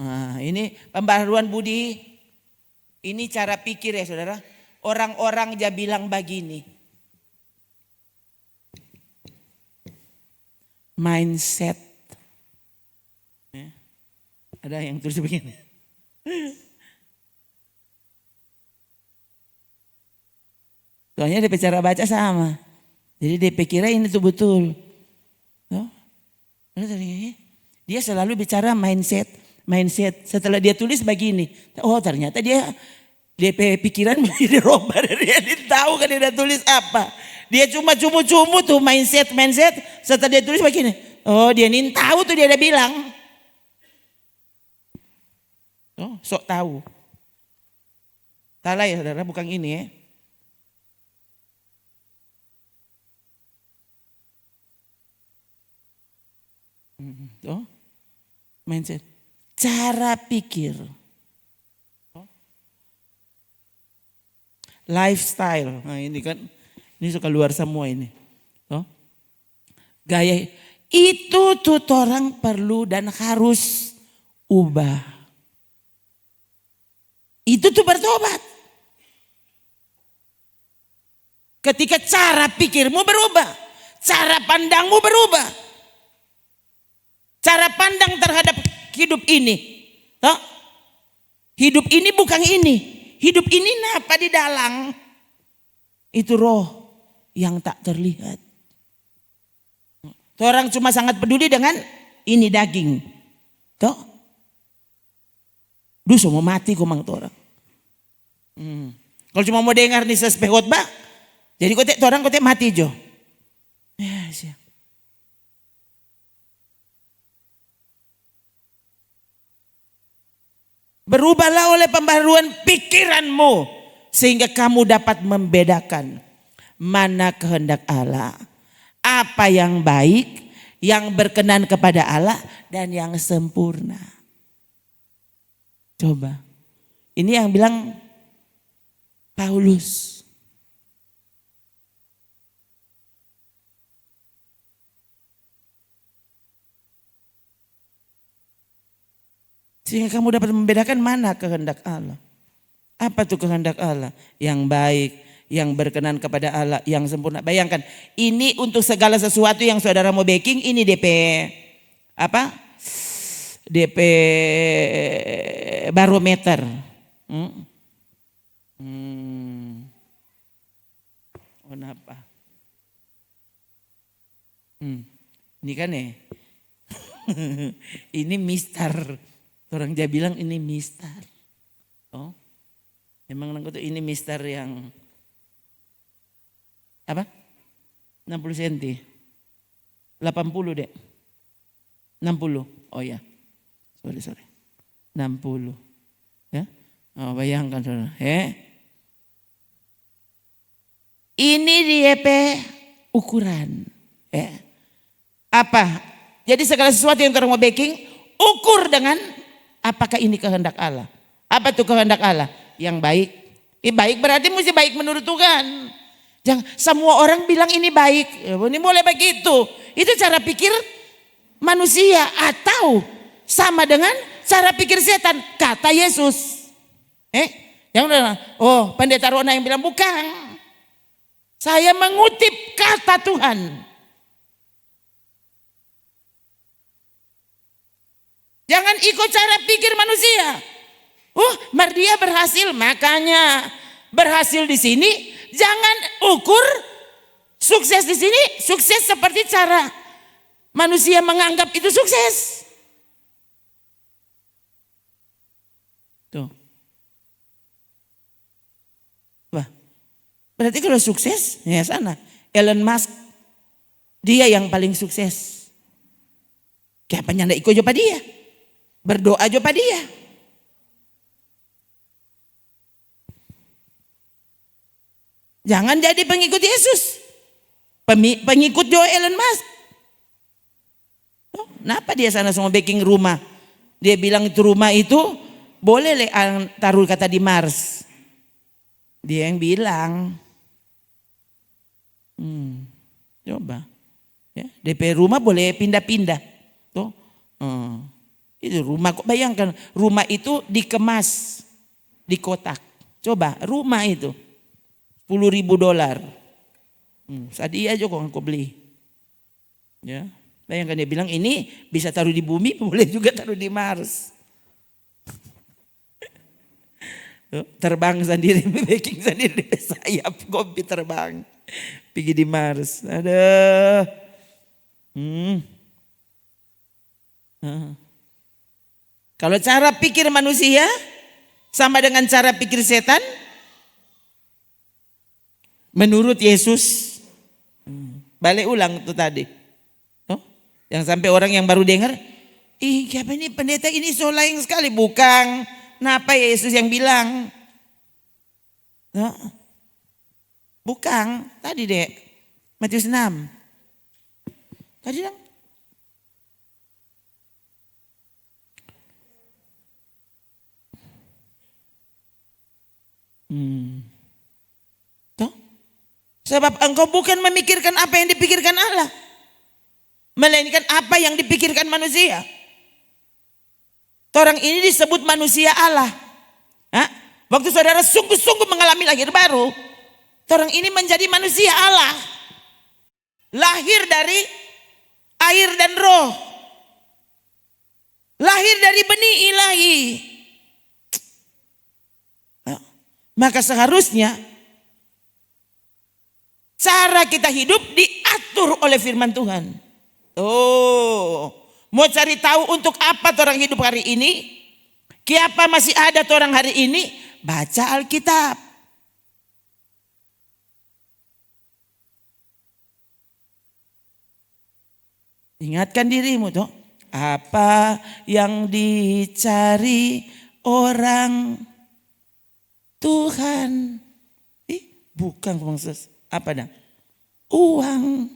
Nah, ini pembaharuan budi. Ini cara pikir ya saudara. Orang-orang aja bilang begini. Mindset. Ya. Ada yang tulis begini. Soalnya dia cara baca sama. Jadi dia pikirnya ini tuh betul. Dia selalu bicara mindset. Setelah dia tulis begini. Oh ternyata dia pikiran menjadi roba. Dia tahu kan dia udah tulis apa. Dia cuma cumu-cumu tuh mindset. Setelah dia tulis begini. Oh dia ini tahu tuh dia udah bilang. Oh sok tahu. Salah ya saudara, bukan ini ya. Oh mindset. Cara pikir. Lifestyle. Nah ini kan, ini suka luar semua ini. Gaya. Itu tuh orang perlu dan harus ubah. Itu tuh bertobat. Ketika cara pikirmu berubah. Cara pandangmu berubah. Cara pandang terhadap hidup ini. Hidup ini bukan ini. Hidup ini apa di dalam. Itu roh yang tak terlihat. Orang cuma sangat peduli dengan ini daging. Duh semua mati kumang tuh orang. Kalau cuma mau dengar nih sespeh khotbah. Jadi orang kote mati jo. Ya siap. Berubahlah oleh pembaharuan pikiranmu. Sehingga kamu dapat membedakan mana kehendak Allah. Apa yang baik, yang berkenan kepada Allah dan yang sempurna. Coba. Ini yang bilang Paulus. Sehingga kamu dapat membedakan mana kehendak Allah. Apa tuh kehendak Allah? Yang baik, yang berkenan kepada Allah, yang sempurna. Bayangkan, ini untuk segala sesuatu yang saudara mau baking, ini DP apa? DP barometer. Kenapa? Ini kan ya. Ini mister. Orang dia bilang ini mister. Oh. Emang nangku tuh ini mister yang apa? 60 cm. 80 dek. 60. Oh ya. Sorry. 60. Ya. Oh, bayangkan saudara. Ini dia ukuran. Apa? Jadi segala sesuatu yang orang mau baking, ukur dengan apakah ini kehendak Allah. Apa tuh kehendak Allah? Yang baik. Baik berarti mesti baik menurut Tuhan. Jangan semua orang bilang ini baik. Ini boleh begitu. Itu cara pikir manusia atau sama dengan cara pikir setan, kata Yesus. Yang udah, oh pendeta Rona yang bilang bukan. Saya mengutip kata Tuhan. Jangan ikut cara pikir manusia. Mardia berhasil, makanya berhasil di sini. Jangan ukur sukses di sini, sukses seperti cara manusia menganggap itu sukses. Tuh. Wah, berarti kalau sukses, ya sana. Elon Musk, dia yang paling sukses. Kenapa ndak ikut aja pada dia? Berdoa aja pada dia. Jangan jadi pengikut Yesus. Pengikut Joe Elon Musk. Kenapa dia sana semua backing rumah? Dia bilang itu rumah itu boleh taruh kata di Mars. Dia yang bilang. Coba. Ya, DP rumah boleh pindah-pindah. Tuh. Itu rumah, kok bayangkan rumah itu dikemas di kotak. Coba rumah itu $10.000. Sadia aja kok aku beli. Ya, bayangkan dia bilang ini bisa taruh di bumi, boleh juga taruh di Mars. Terbang sendiri, baking sendiri, sayap kopi terbang, pergi di Mars. Ada. Kalau cara pikir manusia sama dengan cara pikir setan, menurut Yesus, balik ulang tuh tadi. Yang sampai orang yang baru dengar, siapa ini pendeta ini so lain sekali. Bukan, kenapa Yesus yang bilang? Bukan, tadi dek, Matius 6. Tadi dong. Sebab engkau bukan memikirkan apa yang dipikirkan Allah, melainkan apa yang dipikirkan manusia. Orang ini disebut manusia Allah. Waktu saudara sungguh-sungguh mengalami lahir baru, orang ini menjadi manusia Allah. Lahir dari air dan roh. Lahir dari benih ilahi. Maka seharusnya cara kita hidup diatur oleh firman Tuhan. Mau cari tahu untuk apa orang hidup hari ini? Kenapa masih ada orang hari ini? Baca Alkitab. Ingatkan dirimu tuh. Apa yang dicari orang Tuhan? Bukan maksud apa dah? Uang.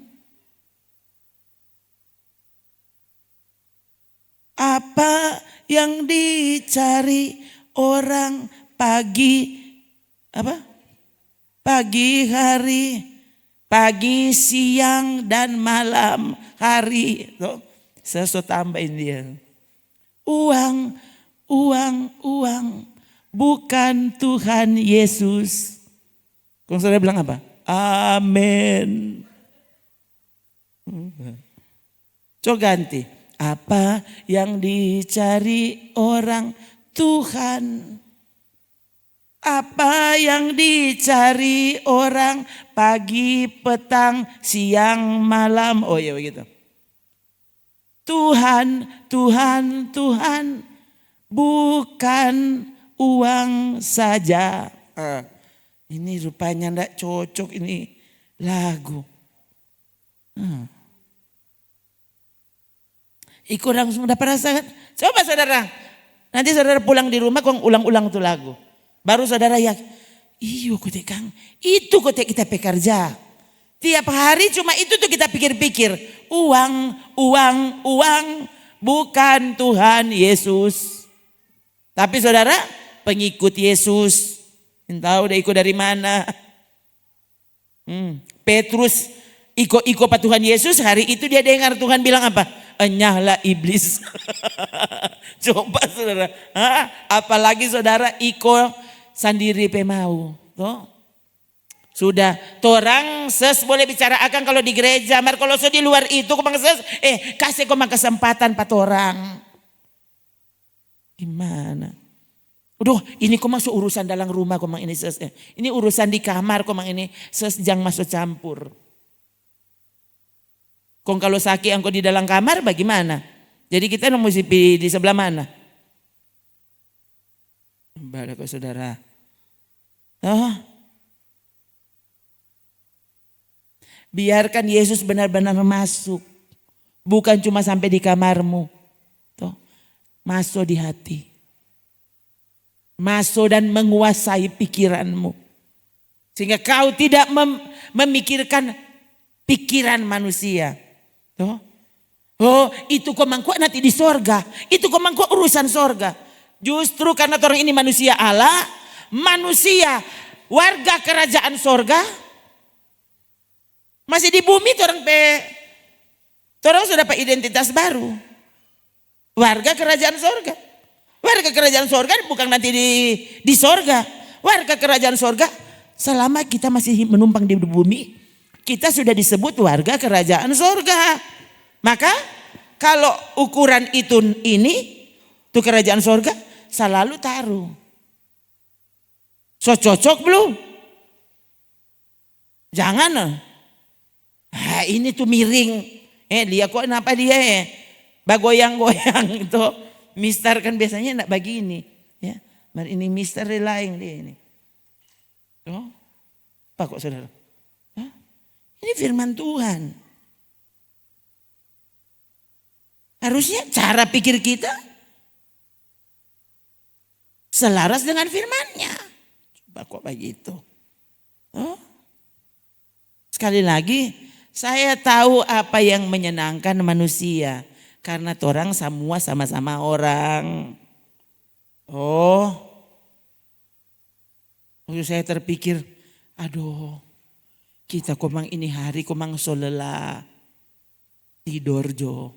Apa yang dicari orang pagi hari, pagi, siang dan malam hari. Saya tambahin dia. Uang. Bukan Tuhan Yesus. Kalau saudara bilang apa? Amin. Coba ganti. Apa yang dicari orang Tuhan? Apa yang dicari orang pagi, petang, siang, malam? Oh ya begitu. Tuhan. Bukan uang saja. Ini rupanya enggak cocok ini lagu. Ikut langsung udah perasaan. Coba saudara. Nanti saudara pulang di rumah kau ulang-ulang tuh lagu. Baru saudara iyo kote Kang. Itu kote kita pekerja. Tiap hari cuma itu tuh kita pikir-pikir. Uang. Bukan Tuhan Yesus. Tapi saudara pengikut Yesus. Entah udah ikut dari mana. Petrus ikut Pak Tuhan Yesus. Hari itu dia dengar Tuhan bilang apa? Enyahlah iblis. Coba saudara. Apalagi saudara iko sendiri pe mau. Tuh. Sudah. Torang ses boleh bicara akan kalau di gereja. Mar kalau di luar itu komang ses. Kasih komang kesempatan pat orang. Gimana? Udah ini kok masuk urusan dalam rumah komang ini ses. Ini urusan di kamar komang ini ses jangan masuk campur. Kong kalau sakit angkot di dalam kamar bagaimana? Jadi kita mesti di sebelah mana? Bapak kok saudara. Biarkan Yesus benar-benar masuk. Bukan cuma sampai di kamarmu. Tuh. Masuk di hati. Masuk dan menguasai pikiranmu. Sehingga kau tidak memikirkan pikiran manusia. Tuh. Oh itu kok mangkuk nanti di sorga. Itu kok mangkuk urusan sorga. Justru karena orang ini manusia Allah. Manusia warga kerajaan sorga. Masih di bumi orang sudah dapat identitas baru. Warga kerajaan sorga. Warga kerajaan sorga bukan nanti di sorga. Warga kerajaan sorga selama kita masih menumpang di bumi. Kita sudah disebut warga kerajaan sorga. Maka kalau ukuran ini tuh kerajaan sorga selalu taruh. So cocok belum? Jangan. Ini tuh miring. Lihat kok kenapa dia bagoyang-goyang itu. Mister kan biasanya enggak begini. Ya, ini mister lain dia ini. Oh, apa kok saudara? Ini firman Tuhan. Harusnya cara pikir kita selaras dengan firman-Nya. Coba kok begitu? Sekali lagi, saya tahu apa yang menyenangkan manusia. Karena orang semua sama-sama orang. Saya terpikir, aduh kita komang ini hari komang so lelah. Tidur jo.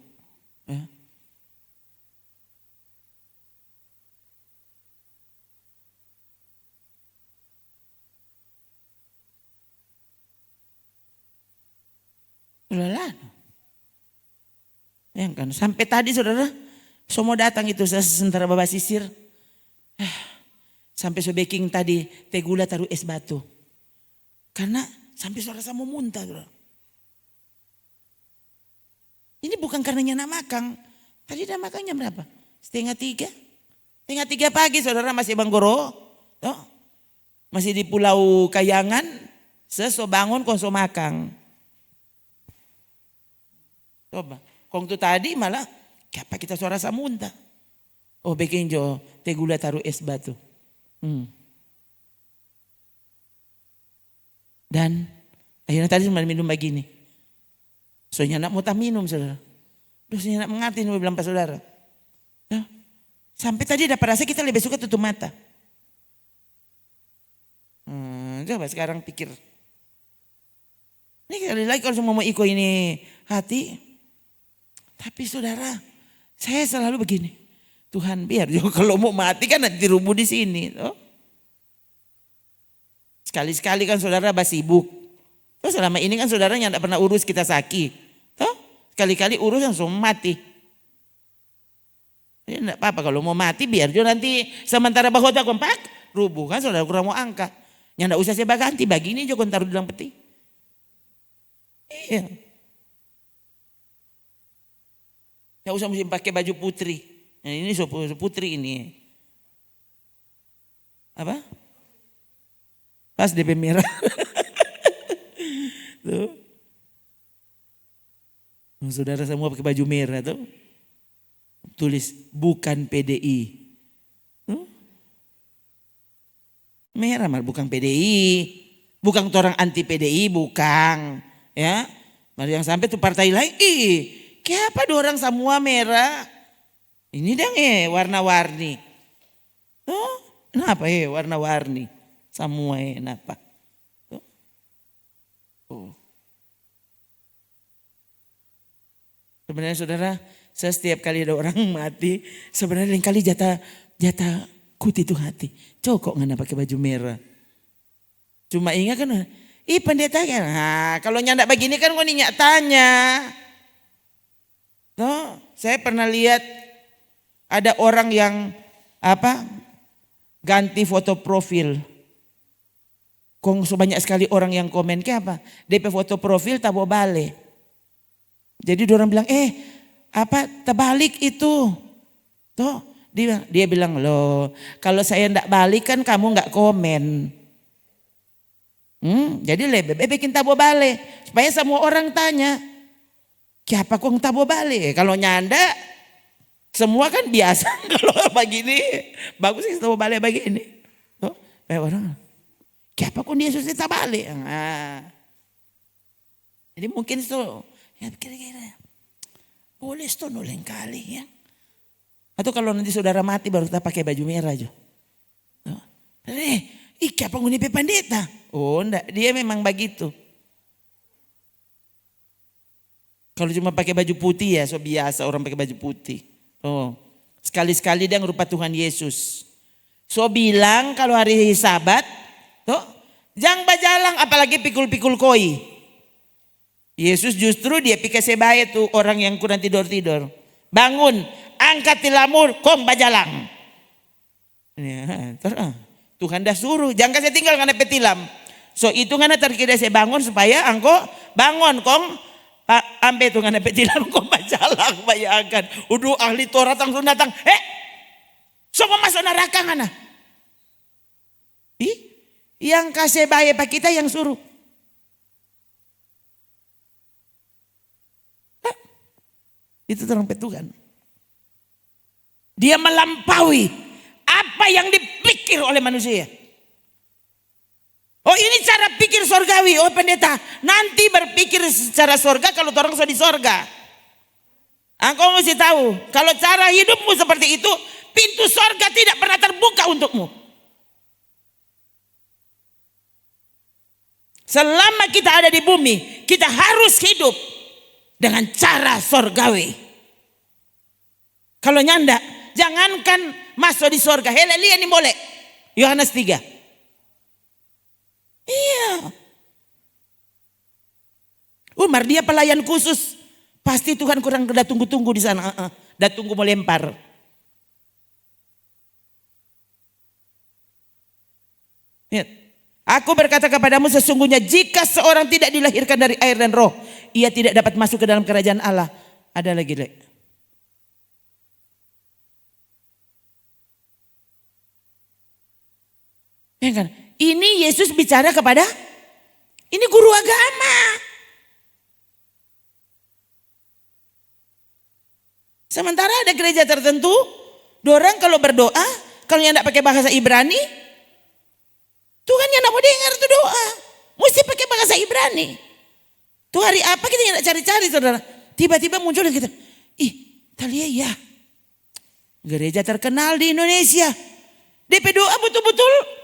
Lelah. Yang kan sampai tadi saudara, semua datang itu sementara bawa sisir. Sampai baking tadi tegula taruh es batu. Karena sampai saudara mau muntah. Saudara. Ini bukan karenanya nak makan. Tadi dah makannya berapa? 2:30. 2:30 pagi saudara masih Banggoro. Masih di Pulau Kayangan. Seso bangun konsum makan. Coba. Kong tu tadi malah. Kenapa kita suara samunta? Bikin jo tegula taruh es batu. Dan akhirnya tadi minum begini. Soalnya nak mau tak minum saudara. Soalnya nak mengerti nih bilang pas saudara. Sampai tadi dapat rasa kita lebih suka tutup mata. Coba sekarang pikir. Ini kali lagi kalau semua mau ikut ini hati. Tapi saudara, saya selalu begini. Tuhan biar kalau mau mati kan nanti rubuh di sini. Sekali-sekali kan saudara sibuk. Selama ini kan saudaranya tidak pernah urus kita sakit. Sekali-kali urus langsung mati. Ya enggak apa-apa kalau mau mati biar juga nanti sementara bahwa kompak rubuh kan saudara kurang mau angkat. Yang enggak usah saya ganti begini juga taruh di dalam peti. Iya. Enggak usah mesti pakai baju putri. Nah, ini putri ini. Apa? Pas DP merah. Tuh. Saudara semua pakai baju merah tuh. Tulis bukan PDI. Merah mah bukan PDI. Bukan orang anti PDI, bukan. Ya. Mari yang sampai tuh partai lain. Kenapa orang semua merah? Ini dong warna-warni. Kenapa warna-warni? Semua kenapa? Sebenarnya saudara, Setiap kali ada orang mati, sebenarnya lain kali jatah kuti itu hati. Cokok ngana pakai baju merah. Cuma ingat kan, pendeta kan. Nah, kalau nyandak begini kan kau nyak tanya. No, saya pernah lihat ada orang yang ganti foto profil. Kong sebanyak sekali orang yang komen ke apa? DP foto profil tak bawa balik. Jadi orang bilang, terbalik itu. Tuh, dia bilang, loh kalau saya ndak balik kan kamu nggak komen. Jadi lebih bikin tabo balik. Supaya semua orang tanya, siapa kok tabo balik? Kalau nyanda, semua kan biasa. Kalau begini, bagus sih tabo balik begini. Tuh, orang, siapa kok dia susah tabo balik? Jadi mungkin itu, ya kira-kira boleh itu noleng kali ya. Atau kalau nanti saudara mati baru kita pakai baju merah aja. Siapa ngunipi pendeta? Oh enggak, dia memang begitu. Kalau cuma pakai baju putih ya, so biasa orang pakai baju putih. Oh, sekali-sekali dia ngerupa Tuhan Yesus. So bilang kalau hari Sabat, jangan bajalang apalagi pikul-pikul koi. Yesus justru dia pikir sebaya tuh orang yang kurang tidur-tidur. Bangun, angkat tilamur, kom bajalang. Ya, Tuhan dah suruh, jangan kasih tinggal karena petilam. So itu ngana terkira saya bangun supaya angko bangun kong ambil tu ngana petilam kong bajalang bayangkan. Udah ahli Taurat langsung datang, semua masuk neraka ngana. Yang kasih bayar pak kita yang suruh. Itu terang Tuhan. Dia melampaui apa yang dipikir oleh manusia. Oh ini cara pikir sorgawi. Oh pendeta, nanti berpikir secara sorga kalau orang sudah di sorga. Engkau mesti tahu, kalau cara hidupmu seperti itu, pintu sorga tidak pernah terbuka untukmu. Selama kita ada di bumi, kita harus hidup dengan cara sorgawi. Kalau nyanda, jangankan masuk di sorga. Lihat ini boleh. Yohanes 3. Iya. Umar dia pelayan khusus. Pasti Tuhan kurang dah tunggu-tunggu di sana. Dah tunggu mau lempar. Lihat. Aku berkata kepadamu sesungguhnya jika seorang tidak dilahirkan dari air dan roh, ia tidak dapat masuk ke dalam kerajaan Allah. Ada lagi, Lek. Ya kan? Ini Yesus bicara kepada ini guru agama. Sementara ada gereja tertentu, dorang kalau berdoa, kalau yang tidak pakai bahasa Ibrani, Tuhan yang tidak mau dengar itu doa. Mesti pakai bahasa Ibrani. Tuh hari apa kita yang cari-cari saudara. Tiba-tiba muncul dan kita, Talia ya. Gereja terkenal di Indonesia. DP doa betul-betul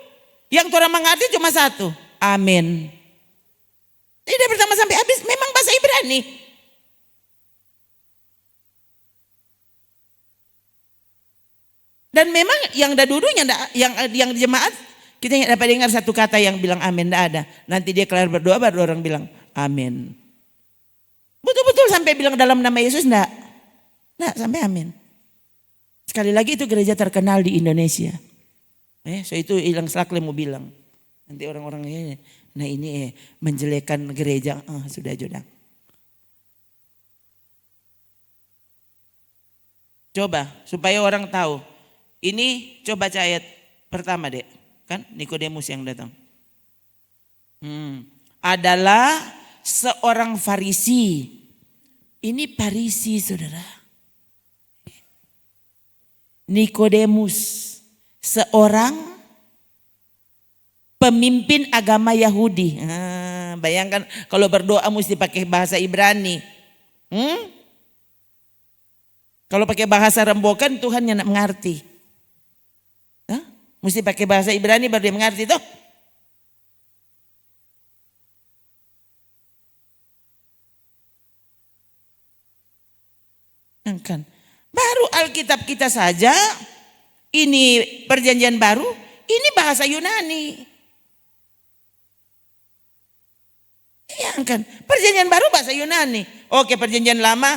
yang orang mengerti cuma satu. Amin. Tidak pertama sampai habis memang bahasa Ibrani. Dan memang yang dah dulu yang di jemaat kita tidak dapat dengar satu kata yang bilang amin, tidak ada. Nanti dia kelar berdoa baru orang bilang amin. Betul-betul sampai bilang dalam nama Yesus enggak sampai amin. Sekali lagi itu gereja terkenal di Indonesia. So itu hilang selakle mau bilang. Nanti orang-orang ini menjelekan gereja. Sudah jodoh. Coba supaya orang tahu. Ini coba ayat pertama dek. Kan Nikodemus yang datang. Adalah seorang Farisi. Ini Farisi saudara. Nikodemus. Seorang pemimpin agama Yahudi. Bayangkan kalau berdoa mesti pakai bahasa Ibrani. Kalau pakai bahasa rembokan Tuhan yang nak mengerti. Mesti pakai bahasa Ibrani baru dia mengerti toh. Kan. Baru Alkitab kita saja, ini perjanjian baru, ini bahasa Yunani. Iya kan, perjanjian baru bahasa Yunani. Oke, perjanjian lama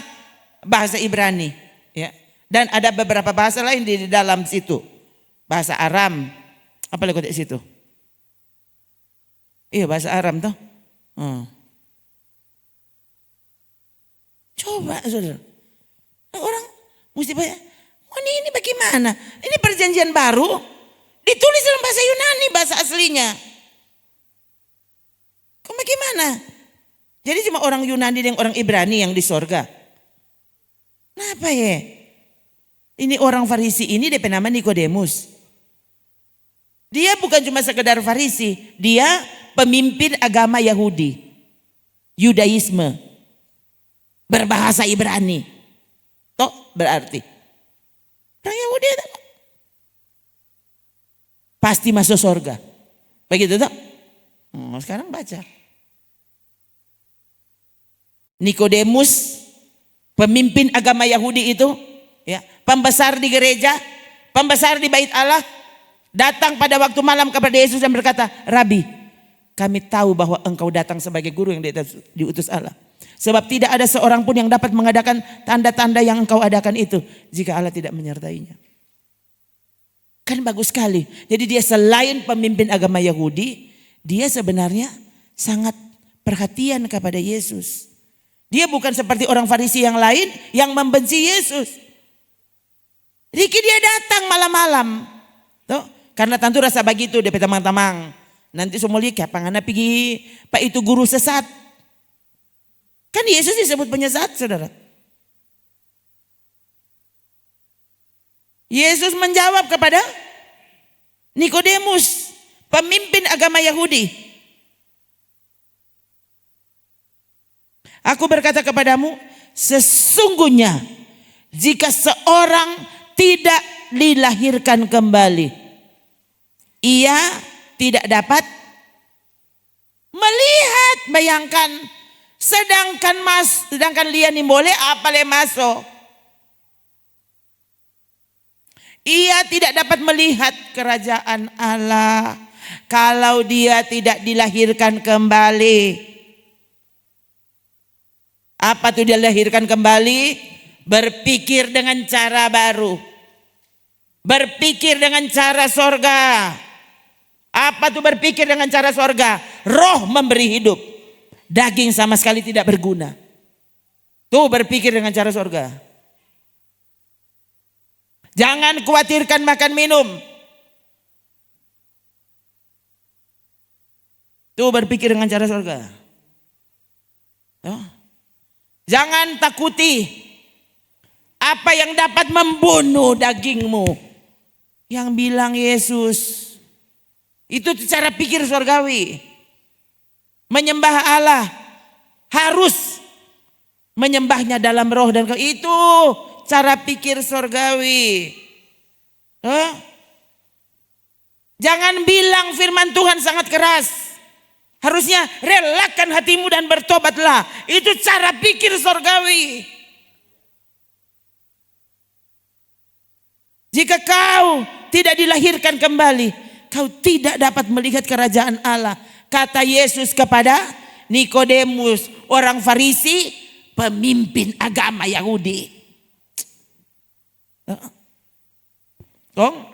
bahasa Ibrani. Ya. Dan ada beberapa bahasa lain di dalam situ. Bahasa Aram, apa lagi di situ? Iya, bahasa Aram toh. Coba saudara, orang mesti banyak. Ini bagaimana? Ini perjanjian baru ditulis dalam bahasa Yunani, bahasa aslinya. Kok bagaimana? Jadi cuma orang Yunani dan orang Ibrani yang di sorga. Kenapa ya? Ini orang Farisi ini DP nama Nikodemus. Dia bukan cuma sekedar Farisi, dia pemimpin agama Yahudi, Yudaisme, berbahasa Ibrani. Toh berarti orang Yahudi itu pasti masuk surga. Begitu toh? Sekarang baca. Nikodemus, pemimpin agama Yahudi itu, ya, pembesar di gereja, pembesar di bait Allah, datang pada waktu malam kepada Yesus dan berkata, "Rabi, kami tahu bahwa engkau datang sebagai guru yang diutus Allah. Sebab tidak ada seorang pun yang dapat mengadakan tanda-tanda yang engkau adakan itu jika Allah tidak menyertainya." Kan bagus sekali. Jadi dia selain pemimpin agama Yahudi, dia sebenarnya sangat perhatian kepada Yesus. Dia bukan seperti orang Farisi yang lain yang membenci Yesus. Riki dia datang malam-malam. Tuh, karena tentu rasa begitu dia teman-teman. Nanti semua lihat pangana pergi Pak itu guru sesat. Kan Yesus disebut penyesat, saudara. Yesus menjawab kepada Nikodemus, pemimpin agama Yahudi. Aku berkata kepadamu, sesungguhnya jika seorang tidak dilahirkan kembali, ia tidak dapat melihat. Bayangkan, sedangkan dia nih boleh apa le masuk. Ia tidak dapat melihat kerajaan Allah kalau dia tidak dilahirkan kembali. Apa tuh dilahirkan kembali? Berpikir dengan cara baru. Berpikir dengan cara sorga. Apa tuh berpikir dengan cara sorga? Roh memberi hidup. Daging sama sekali tidak berguna. Tuh berpikir dengan cara sorga. Jangan khawatirkan makan minum. Tuh berpikir dengan cara sorga. Tuh. Jangan takuti apa yang dapat membunuh dagingmu. Yang bilang Yesus. Itu cara pikir surgawi. Menyembah Allah harus menyembahnya dalam roh dan itu cara pikir surgawi. Jangan bilang firman Tuhan sangat keras. Harusnya relakan hatimu dan bertobatlah. Itu cara pikir surgawi. Jika kau tidak dilahirkan kembali, kau tidak dapat melihat kerajaan Allah. Kata Yesus kepada Nikodemus, orang Farisi, pemimpin agama Yahudi.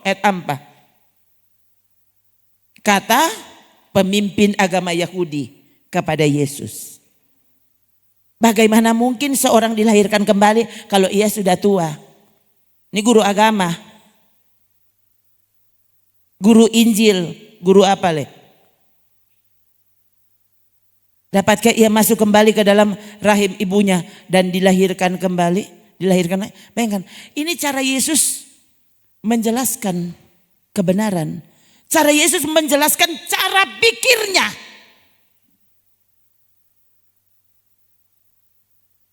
Ayat apa? Kata pemimpin agama Yahudi kepada Yesus. Bagaimana mungkin seorang dilahirkan kembali kalau ia sudah tua? Ini guru agama. Guru Injil, guru apa le? Dapatkah ia masuk kembali ke dalam rahim ibunya dan dilahirkan kembali? Dilahirkan, bayangkan, ini cara Yesus menjelaskan kebenaran. Cara Yesus menjelaskan cara pikirnya.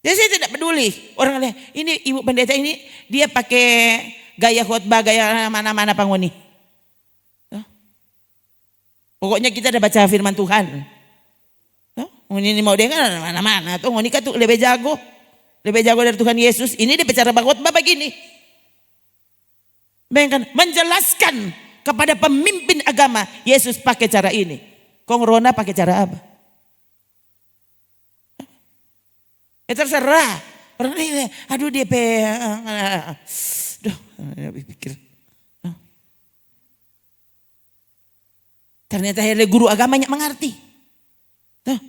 Jadi saya tidak peduli orang lain. Ini ibu pendeta ini dia pakai gaya khotbah, gaya mana-mana panguni. Pokoknya kita udah baca firman Tuhan. Ini mau dia kan mana-mana. Tuh ngonika tuh lebih jago. Lebih jago dari Tuhan Yesus. Ini dia bicara khotbah begini. Bayangkan, menjelaskan kepada pemimpin agama. Yesus pakai cara ini. Kong Rona pakai cara apa? Terserah. Aduh dia pikir. Ternyata guru agamanya mengerti. Tuh.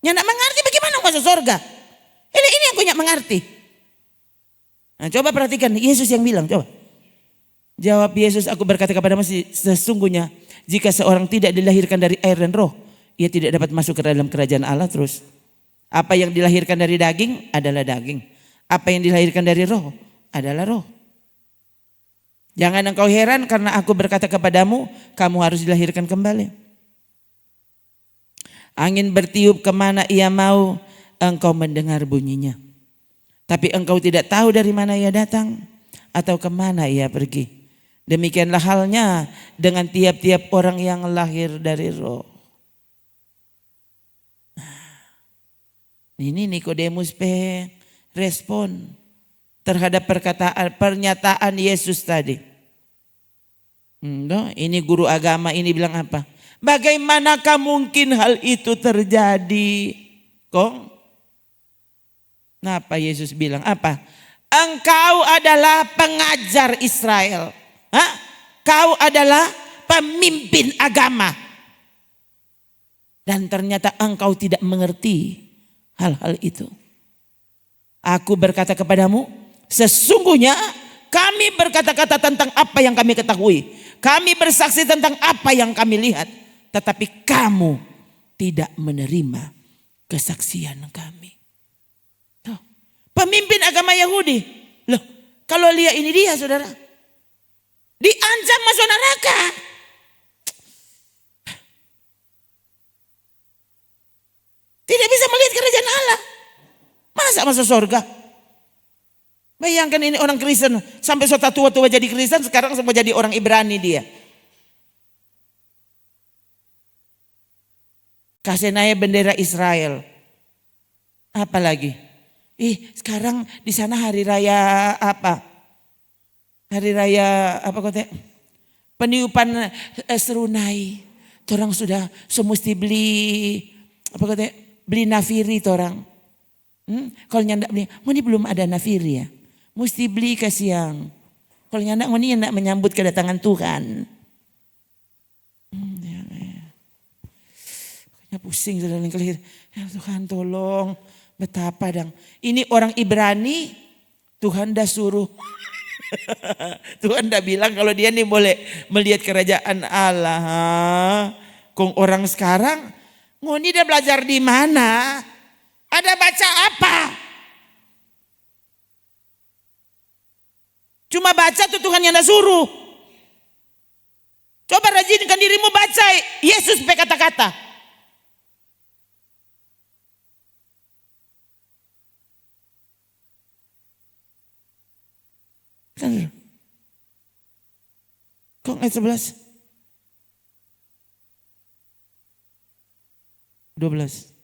Yang nak mengerti bagaimana masuk surga? Ini yang punya mengerti. Nah, coba perhatikan Yesus yang bilang, coba. Jawab Yesus, aku berkata kepadamu sesungguhnya jika seorang tidak dilahirkan dari air dan roh, ia tidak dapat masuk ke dalam kerajaan Allah. Terus, apa yang dilahirkan dari daging adalah daging. Apa yang dilahirkan dari roh adalah roh. Jangan engkau heran karena aku berkata kepadamu, kamu harus dilahirkan kembali. Angin bertiup kemana ia mau, engkau mendengar bunyinya. Tapi engkau tidak tahu dari mana ia datang atau kemana ia pergi. Demikianlah halnya dengan tiap-tiap orang yang lahir dari roh. Ini Nikodemus respon terhadap pernyataan Yesus tadi. Ini guru agama ini bilang apa? Bagaimanakah mungkin hal itu terjadi? Kenapa Yesus bilang apa? Engkau adalah pengajar Israel. Kau adalah pemimpin agama. Dan ternyata engkau tidak mengerti hal-hal itu. Aku berkata kepadamu, sesungguhnya kami berkata-kata tentang apa yang kami ketahui. Kami bersaksi tentang apa yang kami lihat. Tetapi kamu tidak menerima kesaksian kami. Tuh. Pemimpin agama Yahudi. Loh, kalau lihat ini dia saudara. Diancam masuk neraka. Tidak bisa melihat kerajaan Allah. Masa masuk surga? Bayangkan ini orang Kristen. Sampai suatu tua-tua jadi Kristen. Sekarang semua jadi orang Ibrani dia. Kasih naik bendera Israel. Apalagi? Sekarang di sana hari raya apa? Hari raya apa kata? Peniupan serunai. Orang sudah semesti beli apa kata? Beli nafiri orang. Kalau nyandak beli, ini belum ada nafiri ya. Mesti beli ke siang. Kalau nyandak ini hendak menyambut kedatangan Tuhan. Pusing sudah kelihir. Ya Tuhan tolong. Betapa dong. Ini orang Ibrani. Tuhan dah suruh. Tuhan dah bilang kalau dia nih boleh melihat kerajaan Allah. Kong orang sekarang. Ngoni dah belajar di mana? Ada baca apa? Cuma baca tuh Tuhan yang dah suruh. Coba rajinkan dirimu baca. Yesus pakai kata-kata. Kok ayat 11? 12.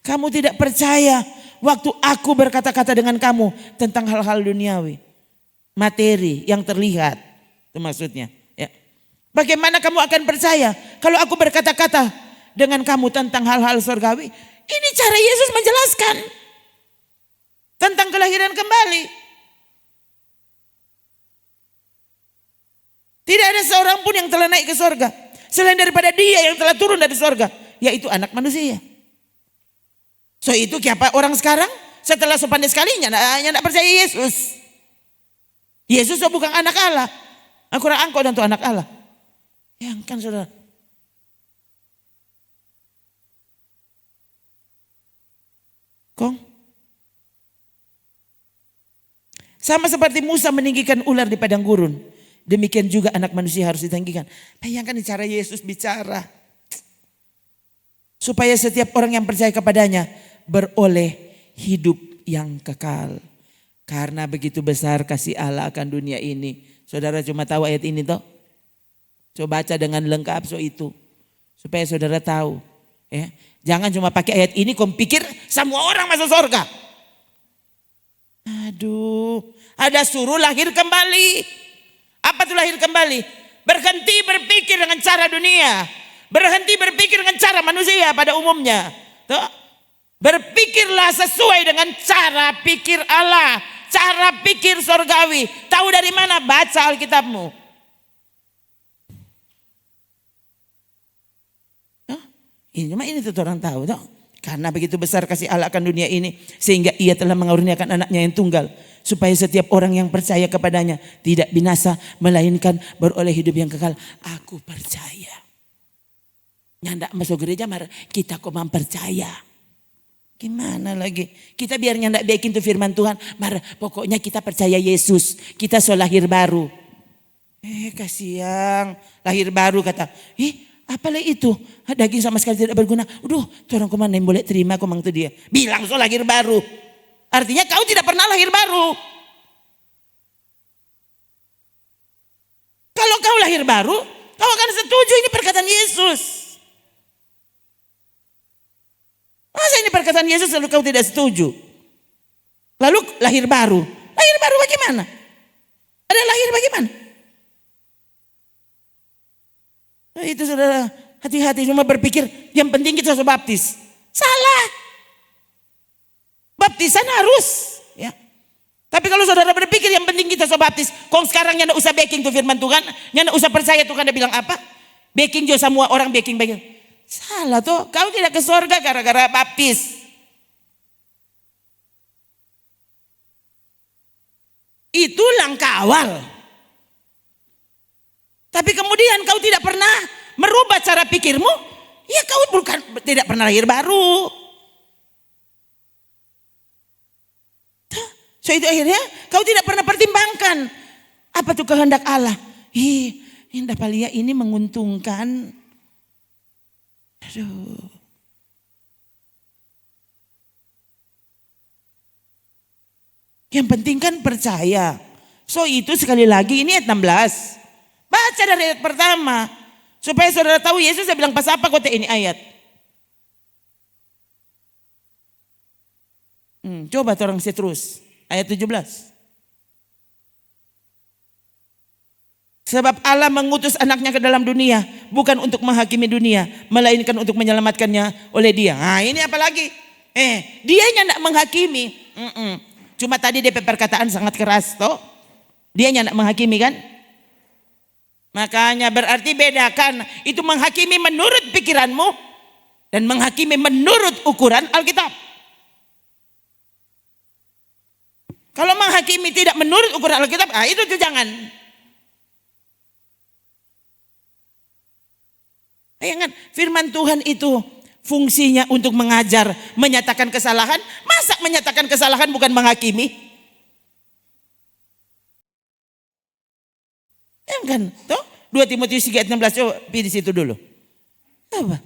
Kamu tidak percaya waktu aku berkata-kata dengan kamu tentang hal-hal duniawi. Materi yang terlihat. Itu maksudnya. Ya. Bagaimana kamu akan percaya kalau aku berkata-kata dengan kamu tentang hal-hal surgawi? Ini cara Yesus menjelaskan. Tentang kelahiran kembali. Tidak ada seorang pun yang telah naik ke surga. Selain daripada dia yang telah turun dari surga. Yaitu anak manusia. So itu siapa orang sekarang? Setelah sepandai sekalinya. Tidak percaya Yesus. Yesus bukan anak Allah. Aku engkau dan Tuhan anak Allah. Yang kan saudara. Sama seperti Musa meninggikan ular di padang gurun. Demikian juga anak manusia harus ditinggikan. Bayangkan cara Yesus bicara. Supaya setiap orang yang percaya kepadanya beroleh hidup yang kekal. Karena begitu besar kasih Allah akan dunia ini. Saudara cuma tahu ayat ini toh. Coba baca dengan lengkap so itu. Supaya saudara tahu. Ya, Jangan cuma pakai ayat ini kau pikir semua orang masuk surga. Aduh, ada suruh lahir kembali. Apa itu lahir kembali? Berhenti berpikir dengan cara dunia. Berhenti berpikir dengan cara manusia pada umumnya. Tuh. Berpikirlah sesuai dengan cara pikir Allah. Cara pikir surgawi. Tahu dari mana? Baca Alkitabmu. Ini tuh orang tahu toh. Karena begitu besar kasih Allah akan dunia ini sehingga ia telah mengaruniakan anaknya yang tunggal supaya setiap orang yang percaya kepadanya tidak binasa melainkan beroleh hidup yang kekal. Aku percaya. Nyandak masuk gereja mar kita kok mempercaya. Gimana lagi? Kita biar nyandak bikin tuh firman Tuhan, mar pokoknya kita percaya Yesus, kita so lahir baru. Kasihan, lahir baru kata. Apalah itu? Daging sama sekali tidak berguna. Orang kemana yang boleh terima komang itu dia. Bilang so lahir baru. Artinya kau tidak pernah lahir baru. Kalau kau lahir baru, kau akan setuju ini perkataan Yesus. Masa ini perkataan Yesus lalu kau tidak setuju? Lalu lahir baru. Lahir baru bagaimana? Ada lahir bagaimana? Itu saudara, hati-hati cuma berpikir yang penting kita harus baptis. Salah. Baptisan harus. Ya. Tapi kalau saudara berpikir yang penting kita harus baptis. Kong sekarang yang usah backing tuh firman Tuhan. Yang usah percaya Tuhan dia bilang apa. Backing juga semua orang backing. Salah tuh. Kau tidak ke surga gara-gara baptis. Itu langkah awal. Tapi kemudian kau tidak pernah merubah cara pikirmu, ya kau bukan tidak pernah lahir baru. So itu akhirnya kau tidak pernah pertimbangkan apa tuh kehendak Allah. Indah palia ini menguntungkan. Aduh. Yang penting kan percaya. So itu sekali lagi ini ayat 16. Baca dari ayat pertama. Supaya saudara tahu Yesus saya bilang pas apa kota ini ayat. Coba orang terus. Ayat 17. Sebab Allah mengutus anaknya ke dalam dunia. Bukan untuk menghakimi dunia. Melainkan untuk menyelamatkannya oleh dia. Nah ini apa lagi? Dia yang tidak menghakimi. Cuma tadi DP perkataan sangat keras toh. Dia yang tidak menghakimi kan? Makanya berarti bedakan itu menghakimi menurut pikiranmu dan menghakimi menurut ukuran Alkitab. Kalau menghakimi tidak menurut ukuran Alkitab, itu tuh jangan. Ingat, firman Tuhan itu fungsinya untuk mengajar, menyatakan kesalahan. Masa menyatakan kesalahan bukan menghakimi? Ya kan? Tuh 2 Timotius 3 ayat 16 coba di situ dulu. Apa?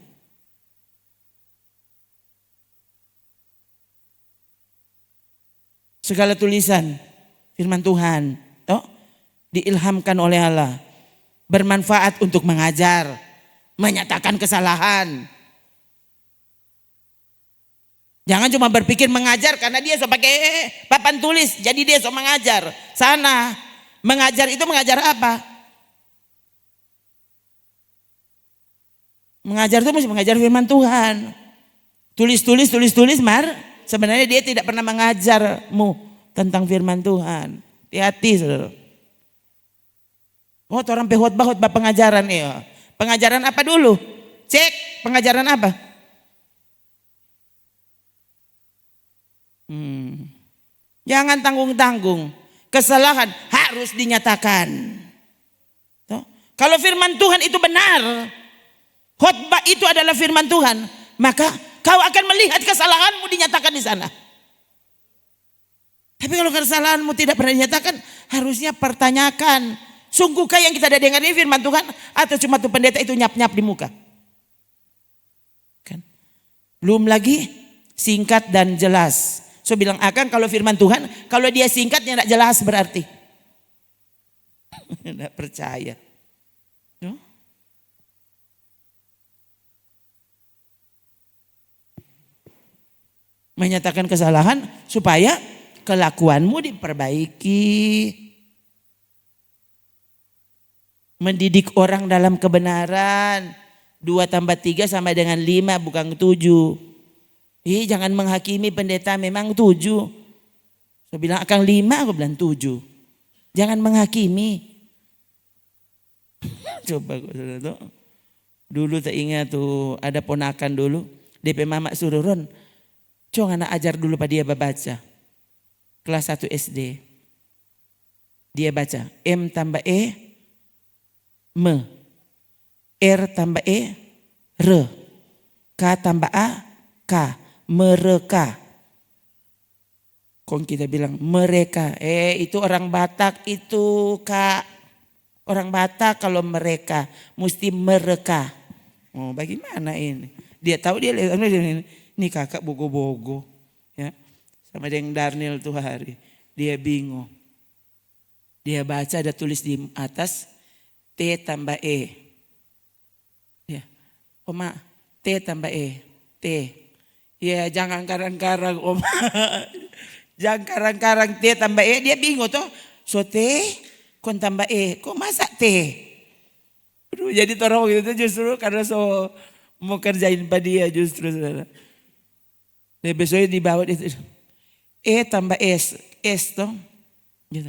Segala tulisan firman Tuhan, toh diilhamkan oleh Allah, bermanfaat untuk mengajar, menyatakan kesalahan. Jangan cuma berpikir mengajar karena dia so pakai papan tulis, jadi dia so mengajar. Sana mengajar itu mengajar apa? Mengajar itu mesti mengajar firman Tuhan. Tulis, mar. Sebenarnya dia tidak pernah mengajarmu tentang firman Tuhan. Hati-hati saudara. Orang pehot-bahot pengajaran ya. Pengajaran apa dulu? Cek pengajaran apa? Jangan tanggung-tanggung. Kesalahan harus dinyatakan. Kalau firman Tuhan itu benar, khotbah itu adalah firman Tuhan, maka kau akan melihat kesalahanmu dinyatakan di sana. Tapi kalau kesalahanmu tidak pernah dinyatakan, harusnya pertanyakan, sungguhkah yang kita dengar ini firman Tuhan atau cuma tuh pendeta itu nyap-nyap di muka? Kan? Belum lagi singkat dan jelas. So bilang akan kalau firman Tuhan, kalau dia singkatnya tidak jelas berarti. Tidak percaya. Menyatakan kesalahan supaya kelakuanmu diperbaiki. Mendidik orang dalam kebenaran. 2 tambah 3 sama dengan 5 bukan 7. Jangan menghakimi pendeta memang 7. Saya bilang akan 5, aku bilang 7. Jangan menghakimi. Coba saudara. Dulu tak ingat tuh ada ponakan dulu. DP mama suruh Ron. Coba anak ajar dulu pada dia baca. Kelas 1 SD. Dia baca M tambah E, M. R tambah E, R. K tambah A, K. Mereka. Kong kita bilang mereka. Itu orang Batak itu Kak. Orang Batak kalau mereka mesti mereka. Oh bagaimana ini? Dia tahu dia lihat ini kakak bogo-bogo. Ya. Sama dengan Darnil tuh hari. Dia bingung. Dia baca ada tulis di atas T tambah E. Ya. Oma T tambah E. T. Ya jangan karang-karang Oma. Jangan karang-karang T tambah E. Dia bingung tuh. So T kon tambah E. Kok masa T? Aduh, jadi orang itu justru karena so mau kerjain pada dia justru saudara. Dan besoknya dibawa itu. E tambah S. S toh. Gitu.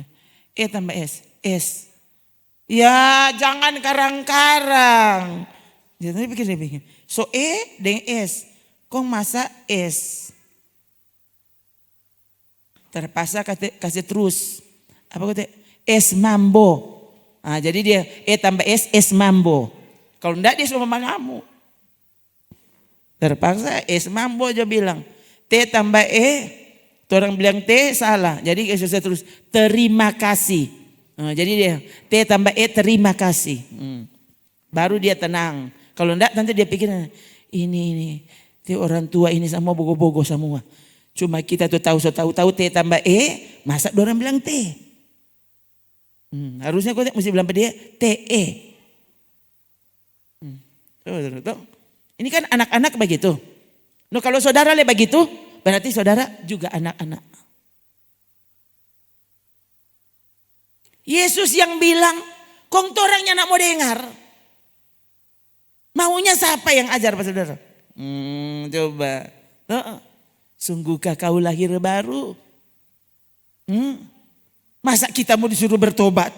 E tambah S. S. Ya jangan karang-karang. Jadi pikir. So E dengan S. Kok masa S? Terpaksa kasih terus. Apa kata? S mambo. Nah, jadi dia E tambah S mambo. Kalau enggak dia sama kamu. Terpaksa S mambo aja bilang. T tambah E, orang bilang T salah. Jadi saya terus terima kasih. Nah, jadi dia T tambah E terima kasih. Baru dia tenang. Kalau enggak nanti dia pikir ini orang tua ini sama bogo-bogo semua. Cuma kita tuh tahu T tambah E, masa orang bilang T. Harusnya kau mesti bilang pada dia TE. Ini kan anak-anak begitu. No, kalau saudara le begitu, berarti saudara juga anak-anak. Yesus yang bilang, kong orangnya nak mau dengar. Maunya siapa yang ajar Pak Saudara? Coba. Sungguhkah kau lahir baru? Masa kita mau disuruh bertobat?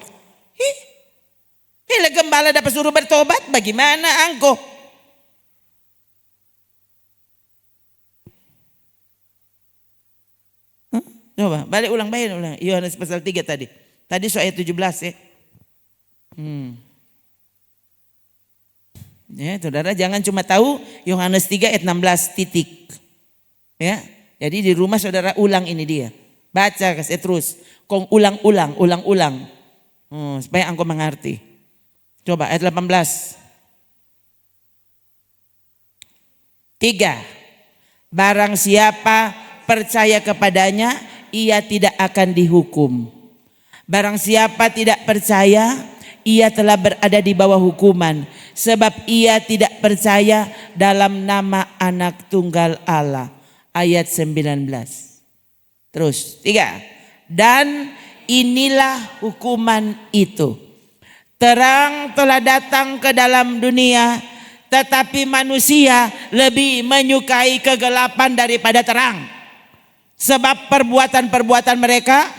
Bila gembala dapat suruh bertobat, bagaimana angko? Coba balik ulang. Yohanes pasal 3 tadi. Tadi so ayat 17 ya. Ya, saudara jangan cuma tahu Yohanes 3 ayat 16 titik. Ya. Jadi di rumah saudara ulang ini dia. Baca kasih terus. Kong ulang-ulang. Supaya engkau mengerti. Coba ayat 18. 3. Barang siapa percaya kepadanya, ia tidak akan dihukum. Barang siapa tidak percaya, ia telah berada di bawah hukuman. Sebab ia tidak percaya dalam nama anak tunggal Allah. Ayat 19. Terus 3. Dan inilah hukuman itu. Terang telah datang ke dalam dunia, tetapi manusia lebih menyukai kegelapan daripada terang. Sebab perbuatan-perbuatan mereka,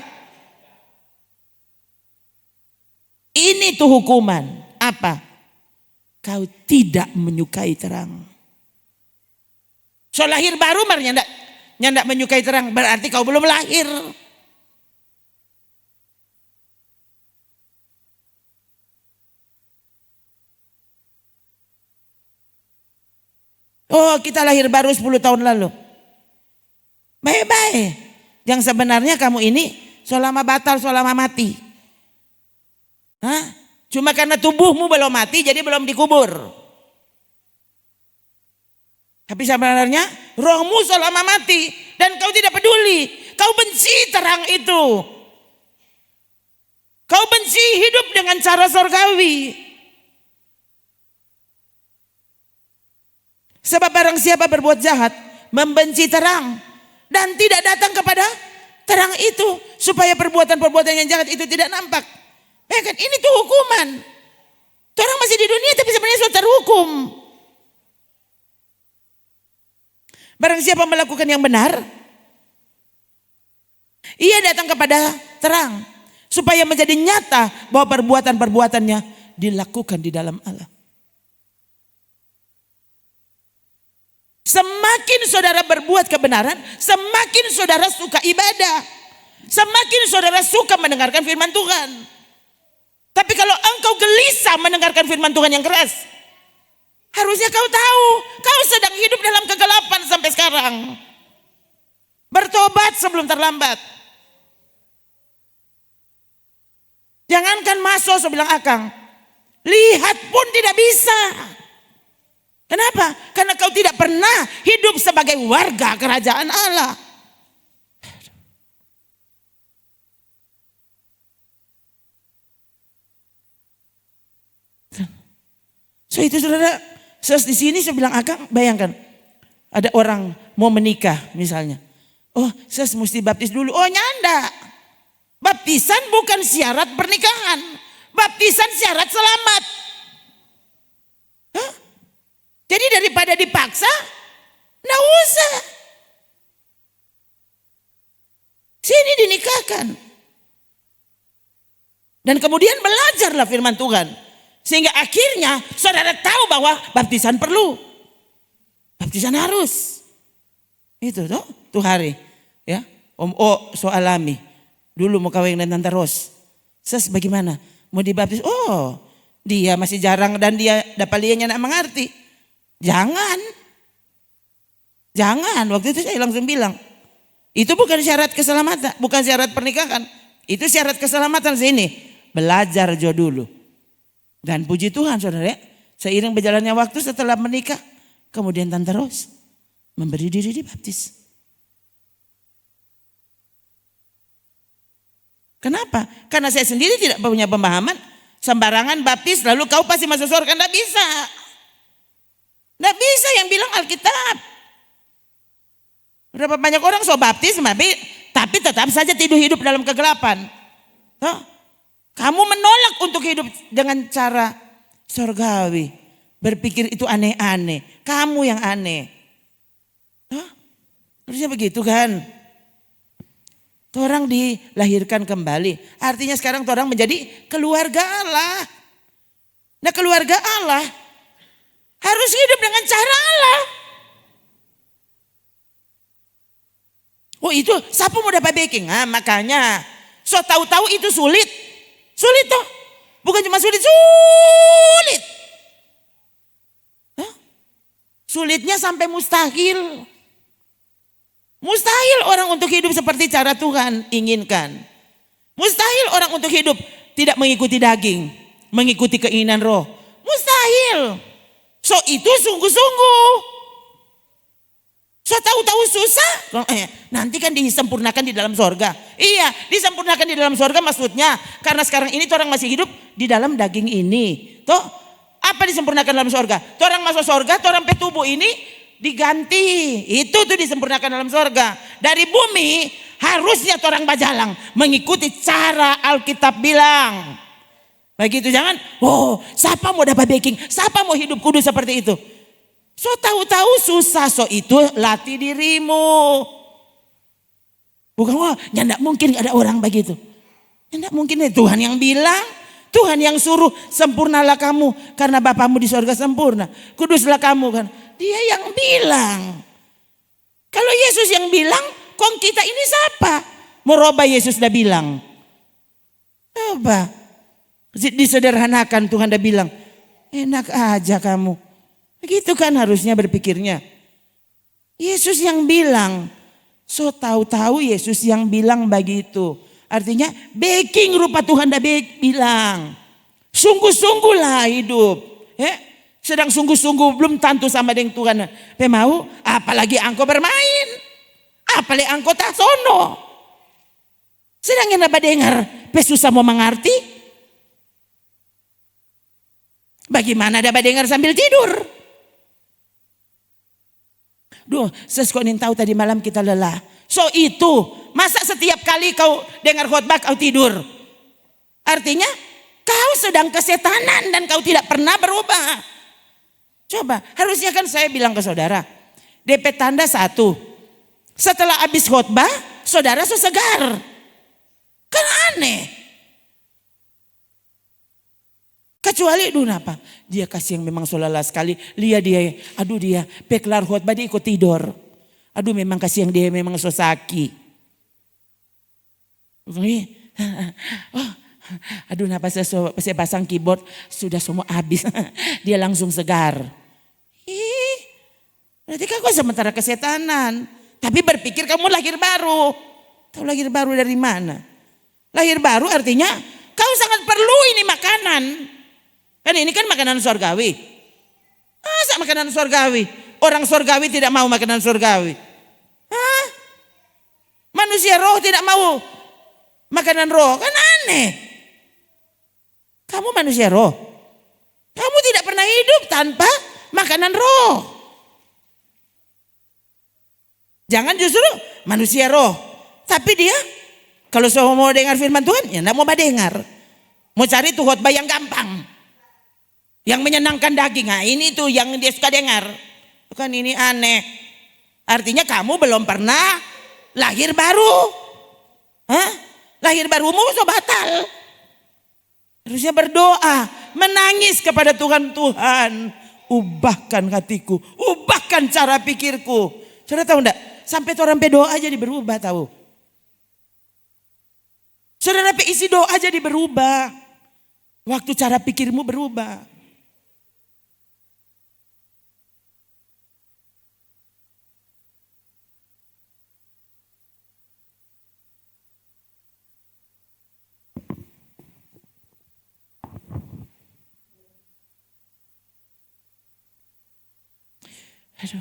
ini tuh hukuman. Apa? Kau tidak menyukai terang. So lahir baru nyandak menyukai terang, berarti kau belum lahir. Oh kita lahir baru 10 tahun lalu. Baik-baik. Yang sebenarnya kamu ini selama batal, selama mati. Cuma karena tubuhmu belum mati jadi belum dikubur. Tapi sebenarnya rohmu selama mati dan kau tidak peduli. Kau benci terang itu. Kau benci hidup dengan cara surgawi. Sebab barang siapa berbuat jahat, membenci terang dan tidak datang kepada terang itu supaya perbuatan-perbuatan yang jahat itu tidak nampak. Kan ini tuh hukuman. Orang masih di dunia tapi sebenarnya sudah terhukum. Barang siapa melakukan yang benar, ia datang kepada terang supaya menjadi nyata bahwa perbuatan-perbuatannya dilakukan di dalam Allah. Semakin saudara berbuat kebenaran, semakin saudara suka ibadah. Semakin saudara suka mendengarkan firman Tuhan. Tapi kalau engkau gelisah mendengarkan firman Tuhan yang keras, harusnya kau tahu, kau sedang hidup dalam kegelapan sampai sekarang. Bertobat sebelum terlambat. Jangankan masuk, saya bilang Akang, lihat pun tidak bisa. Kenapa? Karena kau tidak pernah hidup sebagai warga kerajaan Allah. So itu saudara, di sini saya bilang Akang, bayangkan ada orang mau menikah misalnya. Oh, saya mesti baptis dulu. Oh, nyanda. Baptisan bukan syarat pernikahan. Baptisan syarat selamat. Hah? Jadi daripada dipaksa, nggak usah. Sini dinikahkan. Dan kemudian belajarlah firman Tuhan. Sehingga akhirnya saudara tahu bahwa baptisan perlu. Baptisan harus. Itu tuh hari. Ya, Om O so alami. Dulu mau kawin dengan Tante Ros. Ses bagaimana? Mau dibaptis? Oh, dia masih jarang dan dia dapat lianya nak mengerti. Jangan. Waktu itu saya langsung bilang. Itu bukan syarat keselamatan. Bukan syarat pernikahan. Itu syarat keselamatan sini. Belajar jo dulu. Dan puji Tuhan saudara ya. Seiring berjalannya waktu setelah menikah. Kemudian Tante Ros memberi diri dibaptis. Kenapa? Karena saya sendiri tidak punya pemahaman. Sembarangan baptis lalu kau pasti masuk surga. Tidak bisa. Tidak bisa yang bilang Alkitab. Berapa banyak orang so baptis tapi tetap saja hidup dalam kegelapan. Kamu menolak untuk hidup dengan cara surgawi. Berpikir itu aneh-aneh. Kamu yang aneh. Harusnya begitu kan. Orang dilahirkan kembali. Artinya sekarang orang menjadi keluarga Allah. Nah keluarga Allah harus hidup dengan cara Allah. Oh itu siapa mau dapat baking? Makanya so tahu-tahu itu sulit. Sulit toh. Bukan cuma sulit. Sulitnya sampai mustahil. Mustahil orang untuk hidup seperti cara Tuhan inginkan. Mustahil orang untuk hidup tidak mengikuti daging. Mengikuti keinginan roh. Mustahil. So itu sungguh-sungguh. So tahu-tahu susah. Nanti kan disempurnakan di dalam sorga. Iya disempurnakan di dalam sorga maksudnya. Karena sekarang ini orang masih hidup di dalam daging ini. Toh apa disempurnakan dalam sorga? Orang masuk sorga, orang tubuh ini diganti. Itu tuh disempurnakan dalam sorga. Dari bumi harusnya orang bajalang mengikuti cara Alkitab bilang. Begitu jangan. Oh siapa mau dapat baking? Siapa mau hidup kudus seperti itu? So tahu-tahu susah. So itu latih dirimu. Bukan tidak mungkin ada orang begitu. Tidak mungkin Tuhan yang bilang. Tuhan yang suruh sempurnalah kamu. Karena Bapamu di sorga sempurna. Kuduslah kamu kan. Dia yang bilang. Kalau Yesus yang bilang, kok kita ini siapa? Merubah Yesus dah bilang. Coba. Disederhanakan Tuhan dah bilang. Enak aja kamu. Begitu kan harusnya berpikirnya. Yesus yang bilang. So tahu-tahu Yesus yang bilang begitu. Artinya baking rupa Tuhan dah bilang. Sungguh-sungguhlah hidup. Sedang sungguh-sungguh belum tentu sama dengan Tuhan. Mau apalagi angko bermain. Apalagi angko tak sono. Sedang yang dapat dengar. Susah mau mengerti. Bagaimana dapat dengar sambil tidur. Duh, sesuatu yang tahu tadi malam kita lelah. So itu, masa setiap kali kau dengar khotbah kau tidur? Artinya kau sedang kesetanan dan kau tidak pernah berubah. Coba, harusnya kan saya bilang ke saudara, DP tanda 1. Setelah habis khotbah, saudara so segar. Kan aneh. Kecuali apa? Dia kasih yang memang so lelah sekali. Lihat dia, aduh dia peklar khotbah dia ikut tidur. Aduh memang kasih yang dia memang so sakit. Oh, aduh napa saya pasang keyboard sudah semua habis. Dia langsung segar. Berarti kan kau sementara kesetanan. Tapi berpikir kamu lahir baru. Kau lahir baru dari mana? Lahir baru artinya kau sangat perlu ini makanan. Kan ini kan makanan surgawi. Masa makanan surgawi? Orang surgawi tidak mau makanan surgawi. Hah? Manusia roh tidak mau makanan roh. Kan aneh. Kamu manusia roh. Kamu tidak pernah hidup tanpa makanan roh. Jangan justru manusia roh. Tapi dia kalau mau dengar firman Tuhan ya enggak mau dengar. Mau cari tuh khotbah yang gampang. Yang menyenangkan daging. Nah ini tuh yang dia suka dengar. Bukan ini aneh. Artinya kamu belum pernah lahir baru. Hah? Lahir barumu so batal. Harusnya berdoa. Menangis kepada Tuhan. Tuhan ubahkan hatiku. Ubahkan cara pikirku. Saudara tahu enggak? Sampai orang doa jadi berubah tahu. Saudara isi doa jadi berubah. Waktu cara pikirmu berubah. Aduh.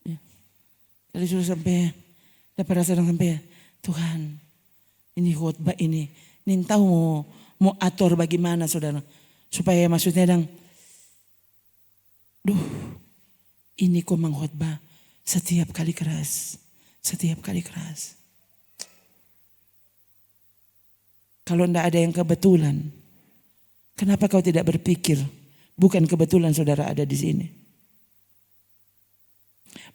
Ya. Tadi sudah sampai dapat rasa sampai Tuhan. Ini khotbah ini tahu mau atur bagaimana saudara. Supaya maksudnya ini kok mengkhotbah setiap kali keras. Setiap kali keras. Kalau tidak ada yang kebetulan. Kenapa kau tidak berpikir bukan kebetulan saudara ada di sini.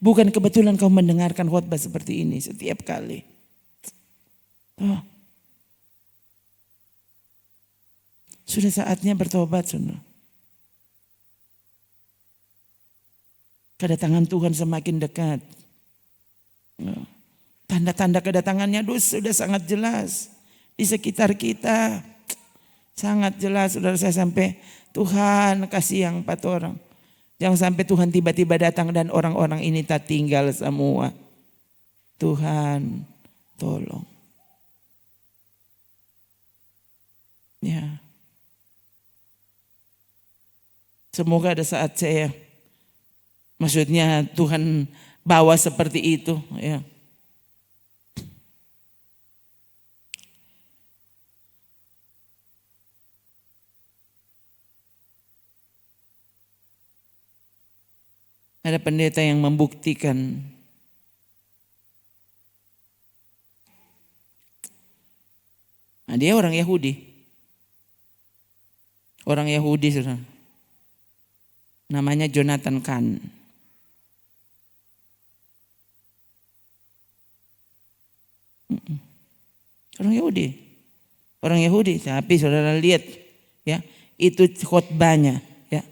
Bukan kebetulan kau mendengarkan khotbah seperti ini setiap kali. Oh. Sudah saatnya bertobat, saudara. Kedatangan Tuhan semakin dekat. Tanda-tanda kedatangannya sudah sangat jelas di sekitar kita. Sangat jelas, saudara, saya sampai Tuhan kasih yang 4 orang. Jangan sampai Tuhan tiba-tiba datang dan orang-orang ini tak tinggal semua. Tuhan tolong. Ya. Semoga ada saat saya, maksudnya Tuhan bawa seperti itu. Ya. Ada pendeta yang membuktikan nah, dia orang Yahudi. Orang Yahudi saudara. Namanya Jonathan Cahn. Orang Yahudi. Orang Yahudi. Tapi saudara lihat ya, itu khotbahnya ya.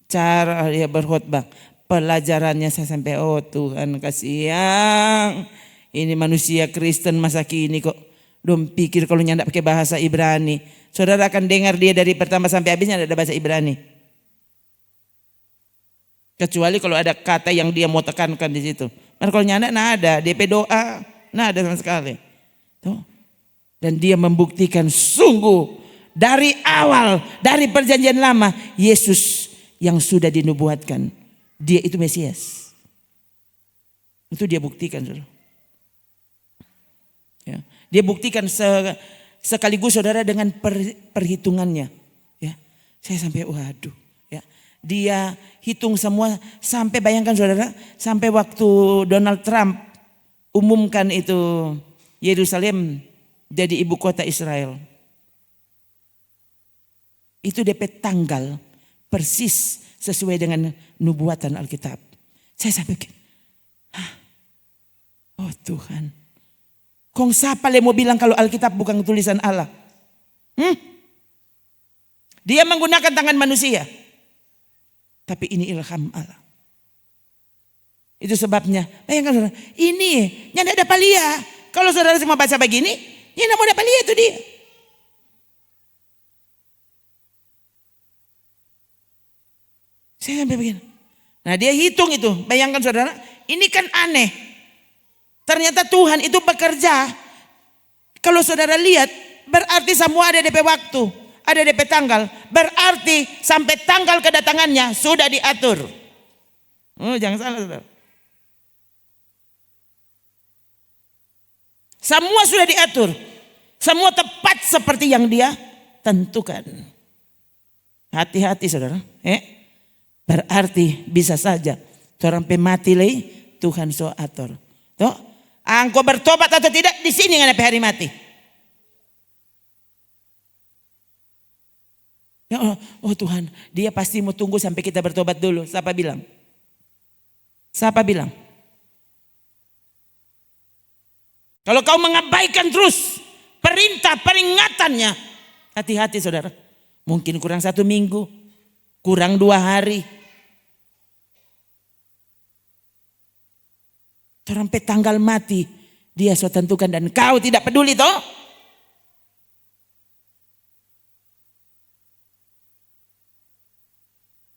Cara dia berkhotbah. Pelajarannya saya sampai Tuhan kasihan. Ini manusia Kristen masa kini kok belum pikir kalau nyandak pakai bahasa Ibrani. Saudara akan dengar dia dari pertama sampai habisnya ada bahasa Ibrani. Kecuali kalau ada kata yang dia mau tekankan di situ. Karena kalau nyandak ada, DP doa, ada sama sekali. Tuh. Dan dia membuktikan sungguh dari awal, dari perjanjian lama, Yesus yang sudah dinubuatkan. Dia itu Mesias. Itu dia buktikan. Saudara. Ya. Dia buktikan sekaligus saudara dengan perhitungannya. Ya. Saya sampai waduh. Ya. Dia hitung semua sampai bayangkan saudara. Sampai waktu Donald Trump umumkan itu Yerusalem jadi ibu kota Israel. Itu DP tanggal persis sesuai dengan nubuatan Alkitab. Saya sampai pikir, oh Tuhan, kong siapa yang mau bilang kalau Alkitab bukan tulisan Allah? Dia menggunakan tangan manusia. Tapi ini ilham Allah. Itu sebabnya, bayangkan saudara, ini yang tidak dapat lihat. Kalau saudara semua baca begini, yang tidak mau dapat lihat itu dia. Saya sampai begini. Nah dia hitung itu, bayangkan saudara, ini kan aneh. Ternyata Tuhan itu bekerja. Kalau saudara lihat, berarti semua ada DP waktu, ada DP tanggal. Berarti sampai tanggal kedatangannya sudah diatur. Oh jangan salah saudara. Semua sudah diatur. Semua tepat seperti yang dia tentukan. Hati-hati saudara. Berarti bisa saja orang mati lagi Tuhan so atur. Toh, engkau bertobat atau tidak di sini nggak ada hari mati. Ya Allah, oh Tuhan, dia pasti mau tunggu sampai kita bertobat dulu. Siapa bilang? Siapa bilang? Kalau kau mengabaikan terus perintah peringatannya, hati-hati saudara. Mungkin kurang 1 minggu, kurang 2 hari. Sampai tanggal mati dia sudah tentukan dan kau tidak peduli toh.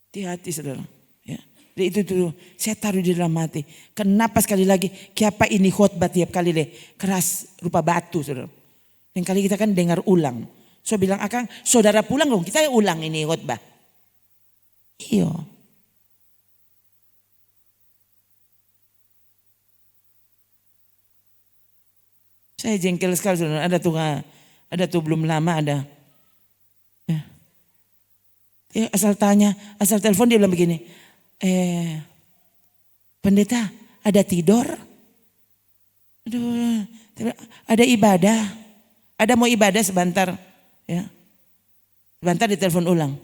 Hati-hati saudara. Ya. Itu tuh saya taruh di dalam hati. Kenapa sekali lagi siapa ini khotbah tiap kali deh keras rupa batu saudara. Dan kali kita kan dengar ulang. So bilang Akang saudara pulang dong kita ulang ini khotbah. Iya. Saya jengkel sekali saudara. Ada tuh belum lama ada. Ya, asal telepon dia bilang begini. Pendeta ada tidur? Aduh, ada ibadah. Ada mau ibadah sebentar. Ya. Sebentar ditelepon ulang.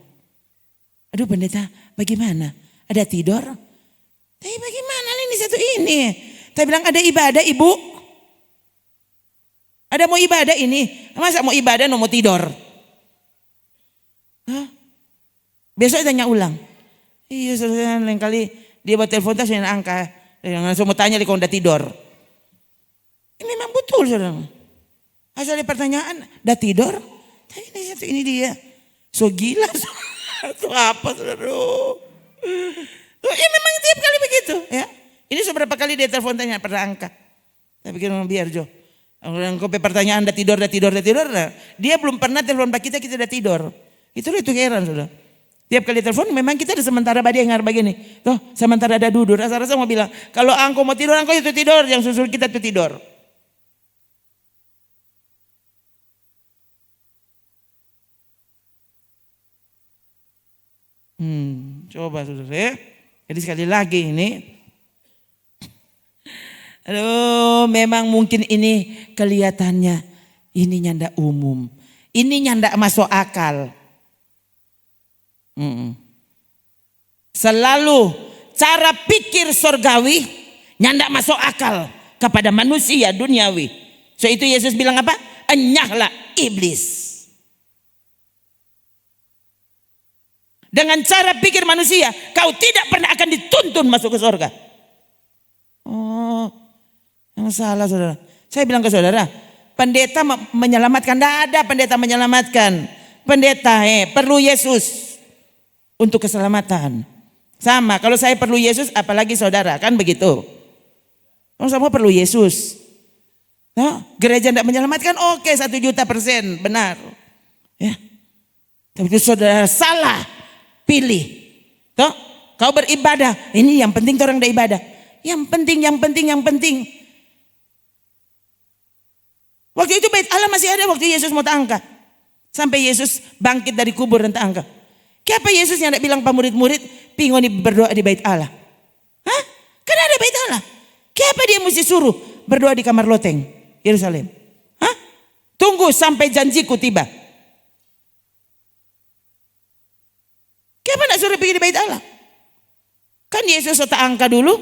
Aduh pendeta bagaimana? Ada tidur? Tapi bagaimana ini satu ini? Saya bilang ada ibadah ibu. Ada mau ibadah ini. Masa mau ibadah mau tidur? Hah? Besok tanya ulang. Iya saudara lain kali dia buat telepon tas yang angka. Langsung mau tanya kalau udah tidur. Ini memang betul saudara. Asal ada pertanyaan, udah tidur? Ini satu ini dia. So gila. Itu apa saudara? Ya memang tiap kali begitu. Ya. Ini seberapa kali dia telepon tanya pernah angkat. Saya pikir biar Jo. Kalau pertanyaan udah tidur. Nah, dia belum pernah telepon kita udah tidur. Itu heran saudara. Tiap kali telepon memang kita ada sementara badia yang begini. Tuh sementara ada duduk. Rasa-rasa mau bilang. Kalau engkau mau tidur engkau itu tidur. Yang susul kita itu tidur. Coba saudara ya. Jadi sekali lagi ini. Aduh memang mungkin ini kelihatannya. Ini nyanda umum. Ini nyanda masuk akal. Selalu cara pikir surgawi nyanda masuk akal kepada manusia duniawi. So itu Yesus bilang apa? Enyahlah iblis. Dengan cara pikir manusia kau tidak pernah akan dituntun masuk ke surga. Oh, yang salah saudara. Saya bilang ke saudara, pendeta menyelamatkan, tidak ada pendeta menyelamatkan. Pendeta perlu Yesus untuk keselamatan. Sama, kalau saya perlu Yesus apalagi saudara, kan begitu. Kalau semua perlu Yesus. No? Gereja tidak menyelamatkan, oke 1.000.000%, benar. Ya. Tapi itu saudara salah pilih. Toh, kau beribadah, ini yang penting orang ada ibadah. Yang penting. Waktu itu bait Allah masih ada waktu Yesus mau terangkat. Sampai Yesus bangkit dari kubur dan terangkat. Kenapa Yesus yang tidak bilang murid-murid pingoni berdoa di bait Allah? Hah? Kan ada bait Allah. Kenapa dia mesti suruh berdoa di kamar loteng Yerusalem? Hah? Tunggu sampai janjiku tiba. Kenapa nak suruh pergi di bait Allah? Kan Yesus otak angka dulu,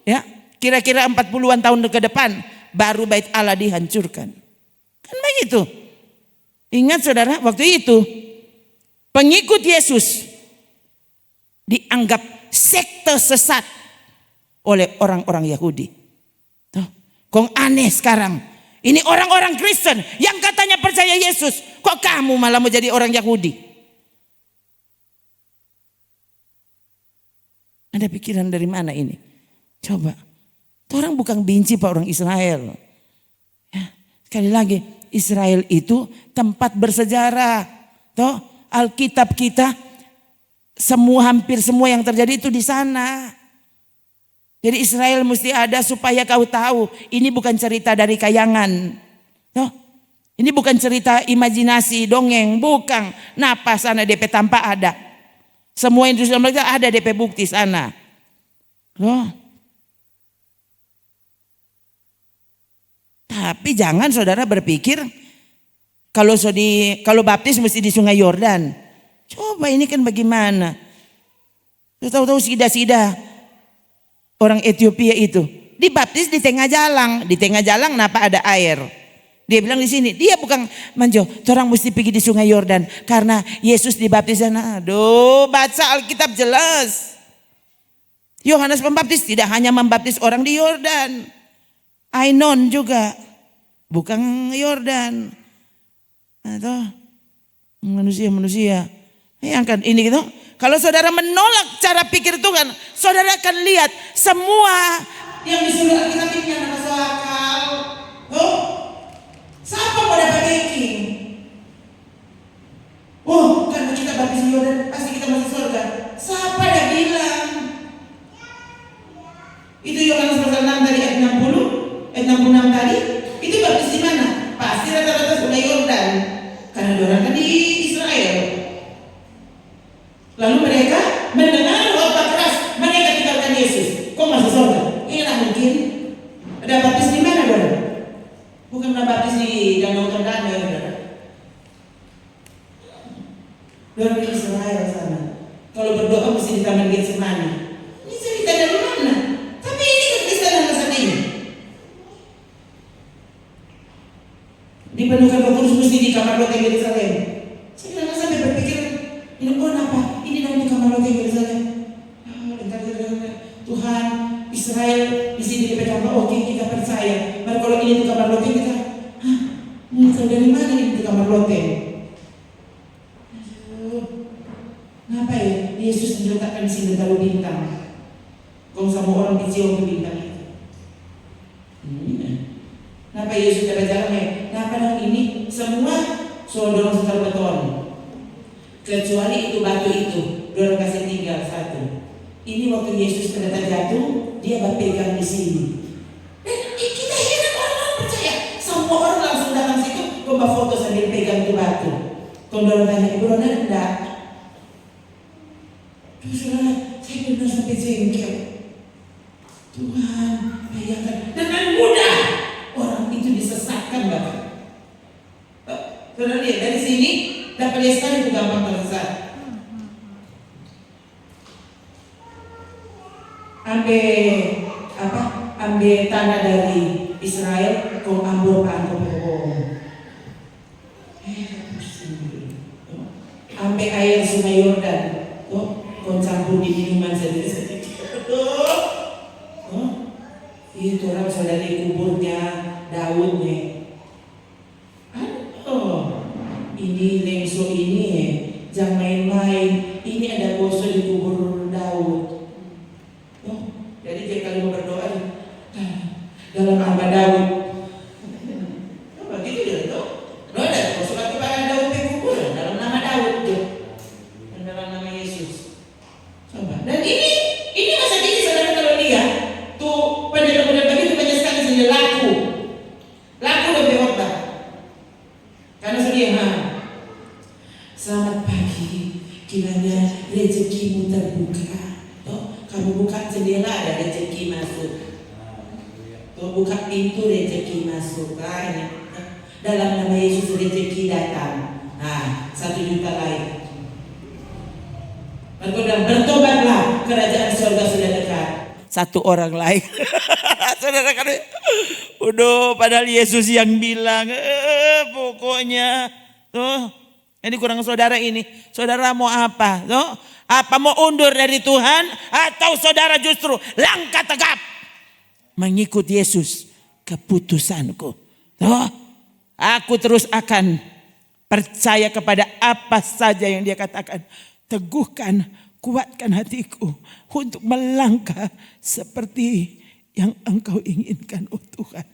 ya, kira-kira 40-an tahun ke depan baru bait Allah dihancurkan. Kan begitu. Ingat saudara, waktu itu pengikut Yesus dianggap sekte sesat oleh orang-orang Yahudi. Tuh, kok aneh sekarang. Ini orang-orang Kristen yang katanya percaya Yesus, kok kamu malah mau jadi orang Yahudi? Ada pikiran dari mana ini? Coba. Orang bukan benci Pak orang Israel. Ya, sekali lagi, Israel itu tempat bersejarah. Toh, Alkitab kita hampir semua yang terjadi itu di sana. Jadi Israel mesti ada supaya kau tahu ini bukan cerita dari kayangan. Toh, ini bukan cerita imajinasi, dongeng, bukan. Napa sana DP tanpa ada. Semua industri mereka ada DP bukti sana. Loh. Tapi jangan saudara berpikir kalau baptis mesti di Sungai Yordan. Coba ini kan bagaimana? Tahu-tahu sida-sida orang Ethiopia itu dibaptis di tengah jalan. Di tengah jalan kenapa ada air? Dia bilang di sini, dia bukan manjo, orang mesti pergi di Sungai Yordan karena Yesus dibaptis sana. Aduh, baca Alkitab jelas. Yohanes Pembaptis tidak hanya membaptis orang di Yordan. Ainon juga, bukan Yordan. Atau manusia-manusia. Bayangkan ini gitu. Kalau saudara menolak cara pikir Tuhan, saudara akan lihat semua yang disuruh Alkitab ini yang masuk akal. Oh, siapa mau dapat ranking? Oh, karena kita baptis di Yordan pasti kita masuk surga. Siapa yang bilang? Itu Yohanes pasal 6 tadi ayat 60, ayat 66 tadi. Itu baptis di mana? Pasti rata-rata Sungai Yordan. Karena orang kan di Israel. Lalu mereka mendengar khotbah keras, mereka tinggalkan Yesus. Kok masuk surga? Ini tak mungkin. Ada baptis di mana, Saudara? Bukan baptis di Danau Tondano, ya, Saudara. Orang di Israel sana. Kalau berdoa mesti di Taman Getsemani. Ini cerita dari mana? Tapi ini kekristenan masa ini. Dipenuhkan Roh Kudus mesti di kamar loteng Yerusalem. Saya kadang sampai berpikir, ini apa? Ini namanya kamar loteng Yerusalem. Tuhan, Israel di sini dipegang, oke kita percaya. Baru kalau ini di kamar loteng kita, muncul dari mana ini di kamar loteng? Kenapa ya? Yesus diletakkan di sini taruh bintang. Kau sama orang kecil ke bintang itu. Kenapa Yesus tidak jalannya? Kenapa yang ini semua dorong setel beton? Kecuali itu batu itu, dorong kasih tinggal satu. Ini waktu Yesus pada jatuh, dia berpegang di sini. Dan kita heran orang percaya. Semua orang langsung datang situ, kau foto sambil pegang itu batu. Kau dorong tanya, ibu Rona enggak? Terus saya benar sampai jengkel. Tuhan, bayangkan dengan mudah orang itu disesatkan bahkan. Saudara lihat dari sini, dapat lihat sekali itu gampang tersesat. Ambil tanah dari Israel, kau ambil panggung. Ambil air Sungai Yordan, kau campur di minuman sedikit. Itu orang sudah di kuburnya Daud nih. Ini lengso ini jangan main-main. Ini ada gosok di kubur Daud. Jadi dia kalau berdoa dalam nama Daud. Begitu dia itu. Ada gosok kepada Daud di kubur dalam nama Daud tuh. Dan dalam nama Yesus. Coba. Dan ini masa ini saudara kalau lihat tuh pendeta-pendeta begitu banyak sekali sini laku lebih khotbah. Karena sudah selamat pagi, kiranya rezekimu terbuka. Kamu buka jendela ada rezeki masuk. buka pintu rezeki masuk. Ini dalam nama Yesus rezeki datang. Nah, 1 juta lain. Mereka bilang, bertobatlah, kerajaan surga sudah dekat. 1 orang lain. Saudara kan, udah padahal Yesus yang bilang, pokoknya tuh, ini kurang saudara ini. Saudara mau apa? Tuh, apa mau undur dari Tuhan atau saudara justru langkah tegap mengikut Yesus? Keputusanku. Tuh, aku terus akan percaya kepada apa saja yang dia katakan. Teguhkan, kuatkan hatiku untuk melangkah seperti yang Engkau inginkan, oh Tuhan.